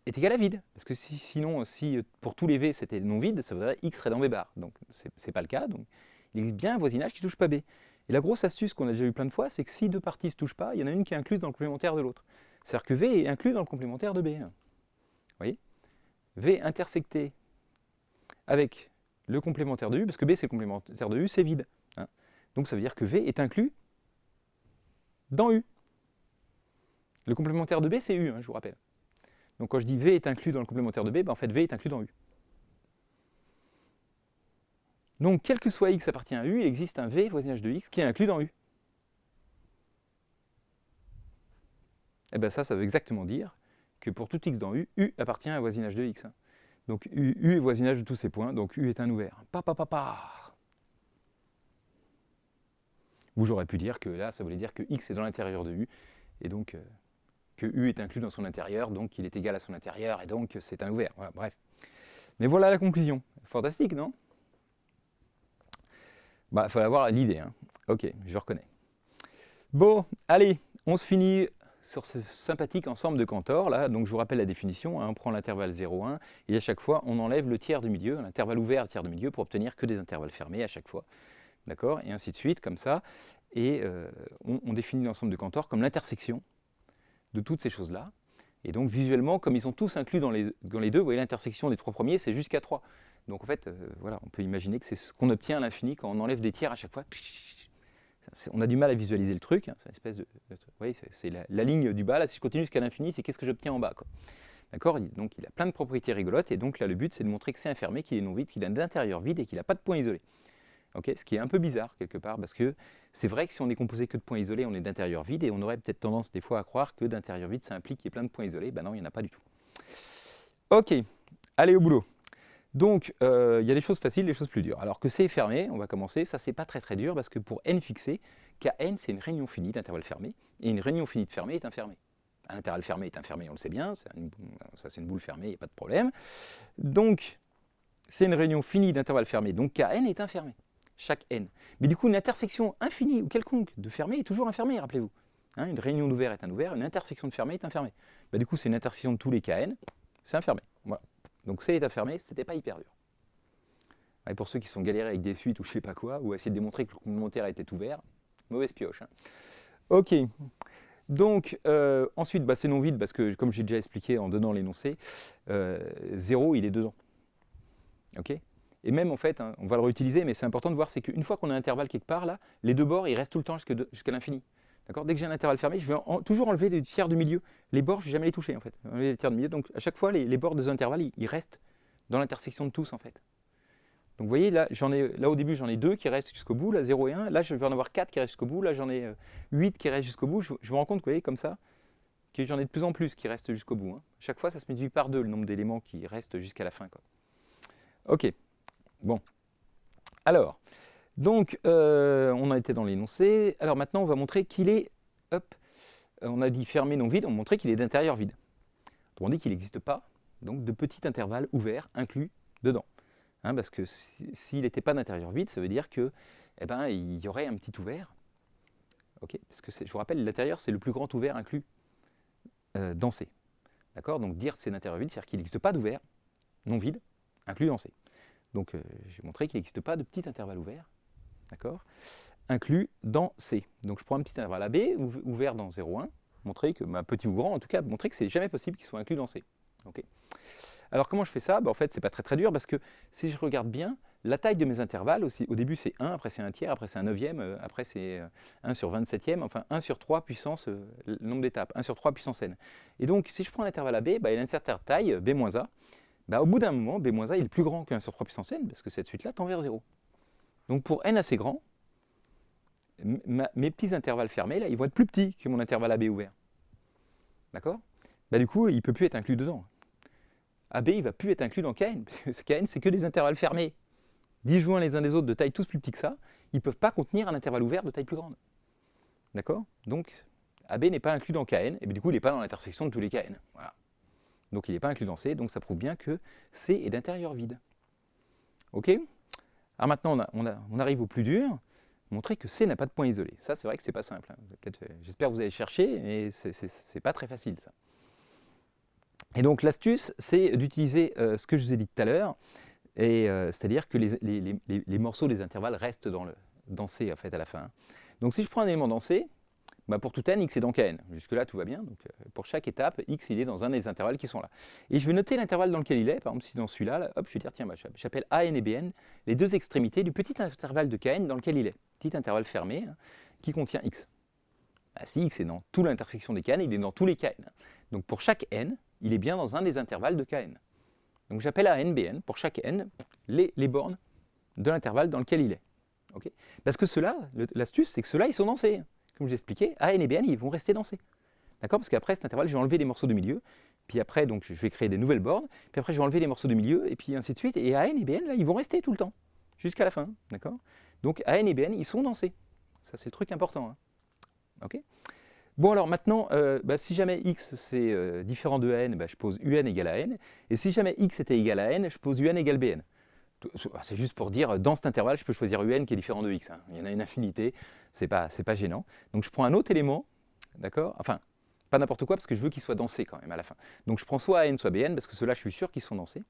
est égal à vide. Parce que sinon, si pour tous les V c'était non vide, ça voudrait dire x serait dans B bar. Donc ce n'est pas le cas. Donc il existe bien un voisinage qui ne touche pas B. Et la grosse astuce qu'on a déjà eu plein de fois, c'est que si deux parties ne se touchent pas, il y en a une qui est incluse dans le complémentaire de l'autre. C'est-à-dire que V est inclus dans le complémentaire de B. Vous voyez ? V intersecté avec le complémentaire de U, parce que B c'est le complémentaire de U, c'est vide. Hein. Donc ça veut dire que V est inclus dans U. Le complémentaire de B c'est U, hein, je vous rappelle. Donc quand je dis V est inclus dans le complémentaire de B, ben en fait V est inclus dans U. Donc quel que soit X appartient à U, il existe un V voisinage de X qui est inclus dans U. Et bien ça veut exactement dire que pour tout X dans U, U appartient à un voisinage de X. Hein. Donc U est voisinage de tous ces points, donc U est un ouvert. Ou j'aurais pu dire que là, ça voulait dire que X est dans l'intérieur de U, et donc que U est inclus dans son intérieur, donc il est égal à son intérieur, et donc c'est un ouvert. Voilà, bref. Mais voilà la conclusion. Fantastique, non ? Bah, il faut avoir l'idée. Hein. Ok, je reconnais. Bon, allez, on se finit sur ce sympathique ensemble de Cantor, là, donc je vous rappelle la définition, hein, on prend l'intervalle 0, 1, et à chaque fois on enlève le tiers du milieu, l'intervalle ouvert, le tiers du milieu, pour obtenir que des intervalles fermés à chaque fois, d'accord, et ainsi de suite, comme ça, et on définit l'ensemble de Cantor comme l'intersection de toutes ces choses-là, et donc visuellement, comme ils sont tous inclus dans les deux, vous voyez l'intersection des trois premiers, c'est jusqu'à 3, donc en fait, voilà, on peut imaginer que c'est ce qu'on obtient à l'infini quand on enlève des tiers à chaque fois. On a du mal à visualiser le truc, hein, c'est une espèce de vous voyez, c'est la ligne du bas, là, si je continue jusqu'à l'infini, c'est qu'est-ce que j'obtiens en bas, quoi. D'accord? Donc il a plein de propriétés rigolotes, et donc là le but c'est de montrer que c'est un fermé, qu'il est non vide, qu'il a un intérieur vide et qu'il n'a pas de point isolé. Okay, ce qui est un peu bizarre quelque part, parce que c'est vrai que si on est composé que de points isolés, on est d'intérieur vide, et on aurait peut-être tendance des fois à croire que d'intérieur vide, ça implique qu'il y ait plein de points isolés. Ben non, il n'y en a pas du tout. Ok, allez au boulot. Donc, il y a des choses faciles, des choses plus dures. Alors que C est fermé, on va commencer, ça c'est pas très dur, parce que pour n fixé, Kn c'est une réunion finie d'intervalle fermé, et une réunion finie de fermé est un fermé. Un intervalle fermé est un fermé, on le sait bien, ça c'est une boule fermée, il n'y a pas de problème. Donc, c'est une réunion finie d'intervalle fermé, donc Kn est un fermé. Chaque n. Mais du coup, une intersection infinie ou quelconque de fermé est toujours un fermé, rappelez-vous. Hein, une réunion d'ouvert est un ouvert, une intersection de fermé est un fermé. Bah, du coup, c'est une intersection de tous les Kn, c'est un fermé. Voilà. Donc C est un fermé, c'était pas hyper dur. Et pour ceux qui sont galérés avec des suites ou je sais pas quoi, ou essayer de démontrer que le complémentaire était ouvert, mauvaise pioche. Hein. Ok. Donc, ensuite, bah, c'est non vide parce que, comme j'ai déjà expliqué en donnant l'énoncé, 0, il est dedans. Ok. Et même en fait, hein, on va le réutiliser, mais c'est important de voir, c'est qu'une fois qu'on a un intervalle quelque part, là, les deux bords, ils restent tout le temps jusqu'à l'infini. D'accord ? Dès que j'ai un intervalle fermé, je vais toujours enlever les tiers du milieu. Les bords, je ne vais jamais les toucher, en fait. Enlever les tiers du milieu. Donc, à chaque fois, les bords des intervalles, ils restent dans l'intersection de tous, en fait. Donc, vous voyez, là, au début, j'en ai 2 qui restent jusqu'au bout, là, 0 et 1. Là, je vais en avoir 4 qui restent jusqu'au bout. Là, j'en ai 8 qui restent jusqu'au bout. Je me rends compte, vous voyez, comme ça, que j'en ai de plus en plus qui restent jusqu'au bout. Hein. Chaque fois, ça se multiplie par 2, le nombre d'éléments qui restent jusqu'à la fin, quoi. Ok. Bon. Alors, donc, on a été dans l'énoncé. Alors maintenant, on va montrer qu'il est, hop, on a dit fermé non vide, on va montrer qu'il est d'intérieur vide. On dit qu'il n'existe pas, donc de petits intervalles ouverts inclus dedans. Hein, parce que s'il n'était pas d'intérieur vide, ça veut dire que, eh ben, il y aurait un petit ouvert. Okay, parce que je vous rappelle, l'intérieur, c'est le plus grand ouvert inclus dans C. D'accord ? Donc dire que c'est d'intérieur vide, c'est-à-dire qu'il n'existe pas d'ouvert non vide inclus dans C. Donc, je vais montrer qu'il n'existe pas de petit intervalle ouvert, d'accord, inclus dans C. Donc, je prends un petit intervalle AB ouvert dans 0,1, montrer que, petit ou grand, en tout cas, montrer que c'est jamais possible qu'il soit inclus dans C. Okay. Alors, comment je fais ça ? En fait, c'est pas très dur, parce que si je regarde bien, la taille de mes intervalles, aussi, au début c'est 1, après c'est 1 tiers, après c'est un neuvième, après c'est 1 sur 27e, enfin 1 sur 3 puissance, le nombre d'étapes, 1 sur 3 puissance n. Et donc, si je prends l'intervalle AB, il a une certaine taille, B-A. Au bout d'un moment, B-A il est plus grand que 1 sur 3 puissance n, parce que cette suite-là tend vers 0. Donc pour n assez grand, mes petits intervalles fermés, là, ils vont être plus petits que mon intervalle AB ouvert. D'accord ? Du coup, il ne peut plus être inclus dedans. AB, il ne va plus être inclus dans Kn, parce que Kn, c'est que des intervalles fermés, disjoints les uns des autres de taille tous plus petits que ça, ils ne peuvent pas contenir un intervalle ouvert de taille plus grande. D'accord ? Donc, AB n'est pas inclus dans Kn, et du coup, il n'est pas dans l'intersection de tous les Kn. Voilà. Donc il n'est pas inclus dans C, donc ça prouve bien que C est d'intérieur vide. Ok ? Alors maintenant, on arrive au plus dur, montrer que C n'a pas de point isolé. Ça, c'est vrai que c'est pas simple. Hein. J'espère que vous allez chercher, mais c'est pas très facile, ça. Et donc l'astuce, c'est d'utiliser ce que je vous ai dit tout à l'heure, c'est-à-dire que les morceaux des intervalles restent dans C, en fait, à la fin. Donc si je prends un élément dans C, pour tout n, x est dans Kn. Jusque-là, tout va bien. Donc, pour chaque étape, x il est dans un des intervalles qui sont là. Et je vais noter l'intervalle dans lequel il est. Par exemple, si dans celui-là, là, hop, je vais dire, tiens, j'appelle AN et BN les deux extrémités du petit intervalle de Kn dans lequel il est. Petit intervalle fermé hein, qui contient x. Si x est dans toute l'intersection des Kn, il est dans tous les Kn. Donc pour chaque n, il est bien dans un des intervalles de Kn. Donc j'appelle AN, BN pour chaque n les bornes de l'intervalle dans lequel il est. Okay, parce que ceux-là, l'astuce, c'est que ceux-là, ils sont dans C. Comme je l'ai expliqué, A, N et BN, ils vont rester dans C. D'accord ? Parce qu'après cet intervalle, je vais enlever les morceaux de milieu, puis après, donc, je vais créer des nouvelles bornes, puis après, je vais enlever les morceaux de milieu, et puis ainsi de suite. Et A, N et BN, là, ils vont rester tout le temps, jusqu'à la fin. D'accord ? Donc, A, N et BN, ils sont dans C. Ça, c'est le truc important. Hein. OK ? Bon, alors maintenant, si jamais x c'est différent de n, je pose un égale à n. Et si jamais x était égal à n, je pose un égale bn. C'est juste pour dire, dans cet intervalle, je peux choisir un qui est différent de x. Hein. Il y en a une infinité, c'est pas gênant. Donc je prends un autre élément, d'accord ? Enfin, pas n'importe quoi, parce que je veux qu'il soit dans C quand même à la fin. Donc je prends soit n, soit bn, parce que ceux-là, je suis sûr qu'ils sont dans C.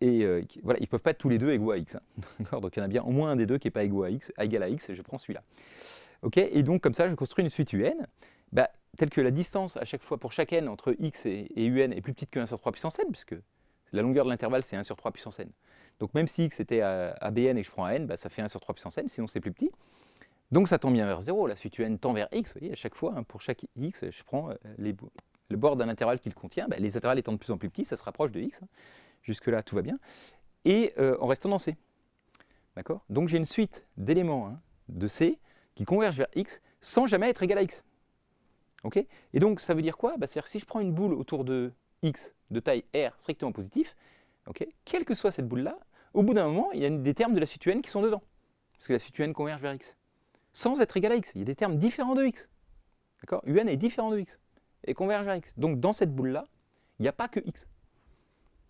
Et voilà, ils ne peuvent pas être tous les deux égaux à x. Hein. Donc il y en a bien au moins un des deux qui n'est pas égal à x, et je prends celui-là. Okay, et donc comme ça, je construis une suite un, telle que la distance à chaque fois pour chaque n entre x et un est plus petite que 1 sur 3 puissance n, puisque la longueur de l'intervalle c'est 1 sur 3 puissance n. Donc même si x était à bn et que je prends à n, ça fait 1 sur 3 puissance n, sinon c'est plus petit. Donc ça tend bien vers 0, la suite un tend vers x, vous voyez, à chaque fois, hein, pour chaque x, je prends le bord d'un intervalle qui le contient, bah, les intervalles étant de plus en plus petits, ça se rapproche de x. Hein. Jusque-là, tout va bien. Et en restant dans C. D'accord? Donc j'ai une suite d'éléments hein, de C qui convergent vers x sans jamais être égal à x. Okay, et donc ça veut dire quoi? Bah, c'est-à-dire que si je prends une boule autour de x de taille r strictement positif, okay, quelle que soit cette boule-là, au bout d'un moment, il y a des termes de la suite UN qui sont dedans. Parce que la suite UN converge vers x. Sans être égal à x. Il y a des termes différents de x. D'accord? UN est différent de x. Et converge vers x. Donc dans cette boule-là, il n'y a pas que x.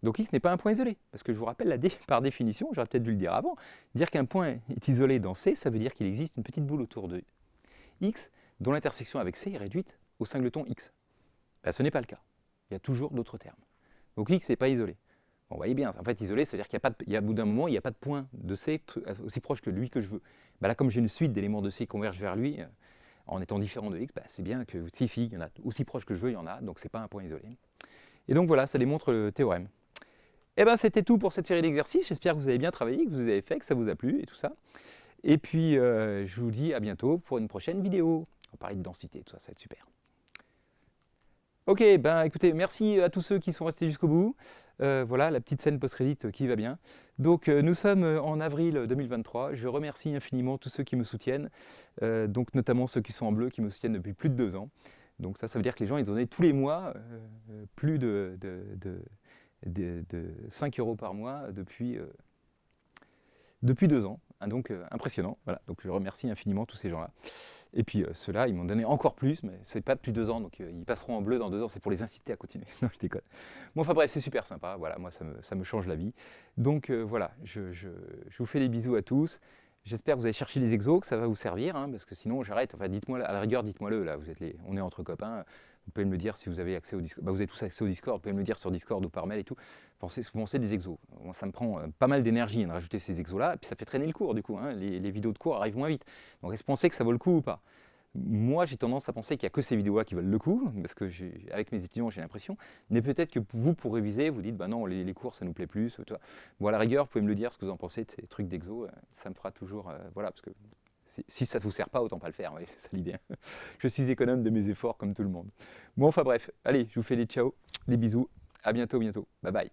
Donc x n'est pas un point isolé. Parce que je vous rappelle, par définition, j'aurais peut-être dû le dire avant, dire qu'un point est isolé dans C, ça veut dire qu'il existe une petite boule autour de x dont l'intersection avec C est réduite au singleton x. Ben, ce n'est pas le cas. Il y a toujours d'autres termes. Donc x n'est pas isolé. Bon, vous voyez bien, en fait, isolé, ça veut dire qu'il y a, au bout d'un moment, il n'y a pas de point de C aussi proche que lui que je veux. Ben là, comme j'ai une suite d'éléments de C qui convergent vers lui, en étant différent de x, ben, c'est bien que si, il y en a aussi proche que je veux, il y en a, donc ce n'est pas un point isolé. Et donc voilà, ça démontre le théorème. Et bien, c'était tout pour cette série d'exercices. J'espère que vous avez bien travaillé, que vous avez fait, que ça vous a plu et tout ça. Et puis, je vous dis à bientôt pour une prochaine vidéo. On va parler de densité, tout ça, ça va être super. Ok, ben écoutez, merci à tous ceux qui sont restés jusqu'au bout. Voilà, la petite scène post-crédit qui va bien. Donc, nous sommes en avril 2023. Je remercie infiniment tous ceux qui me soutiennent, donc notamment ceux qui sont en bleu, qui me soutiennent depuis plus de 2 ans. Donc ça veut dire que les gens, ils donnaient tous les mois plus de 5 € par mois depuis 2 ans. Hein, donc impressionnant. Voilà. Donc je remercie infiniment tous ces gens-là. Et puis ceux-là, ils m'ont donné encore plus, mais c'est pas depuis 2 ans, donc ils passeront en bleu dans 2 ans, c'est pour les inciter à continuer. Non, je déconne. Bon, enfin bref, c'est super sympa, voilà, moi ça me change la vie. Donc voilà, je vous fais des bisous à tous. J'espère que vous allez chercher les exos, que ça va vous servir, hein, parce que sinon j'arrête. Enfin, dites-moi, à la rigueur, dites-moi-le, là, on est entre copains. Vous pouvez me le dire si vous avez accès au Discord. Bah, vous avez tous accès au Discord, vous pouvez me le dire sur Discord ou par mail et tout. Vous pensez des exos. Moi, ça me prend pas mal d'énergie de rajouter ces exos-là, et puis ça fait traîner le cours du coup. Hein. Les vidéos de cours arrivent moins vite. Donc est-ce que vous pensez que ça vaut le coup ou pas? Moi, j'ai tendance à penser qu'il n'y a que ces vidéos-là qui valent le coup, parce que avec mes étudiants, j'ai l'impression. Mais peut-être que vous, pour réviser, vous dites, bah non, les cours, ça nous plaît plus. Toi. Bon, à la rigueur, vous pouvez me le dire, ce que vous en pensez de ces trucs d'exo. Ça me fera toujours, voilà, parce que si ça ne vous sert pas, autant pas le faire. C'est ça l'idée. Je suis économe de mes efforts, comme tout le monde. Bon, enfin bref, allez, je vous fais des ciao, des bisous. À bientôt, bientôt. Bye bye.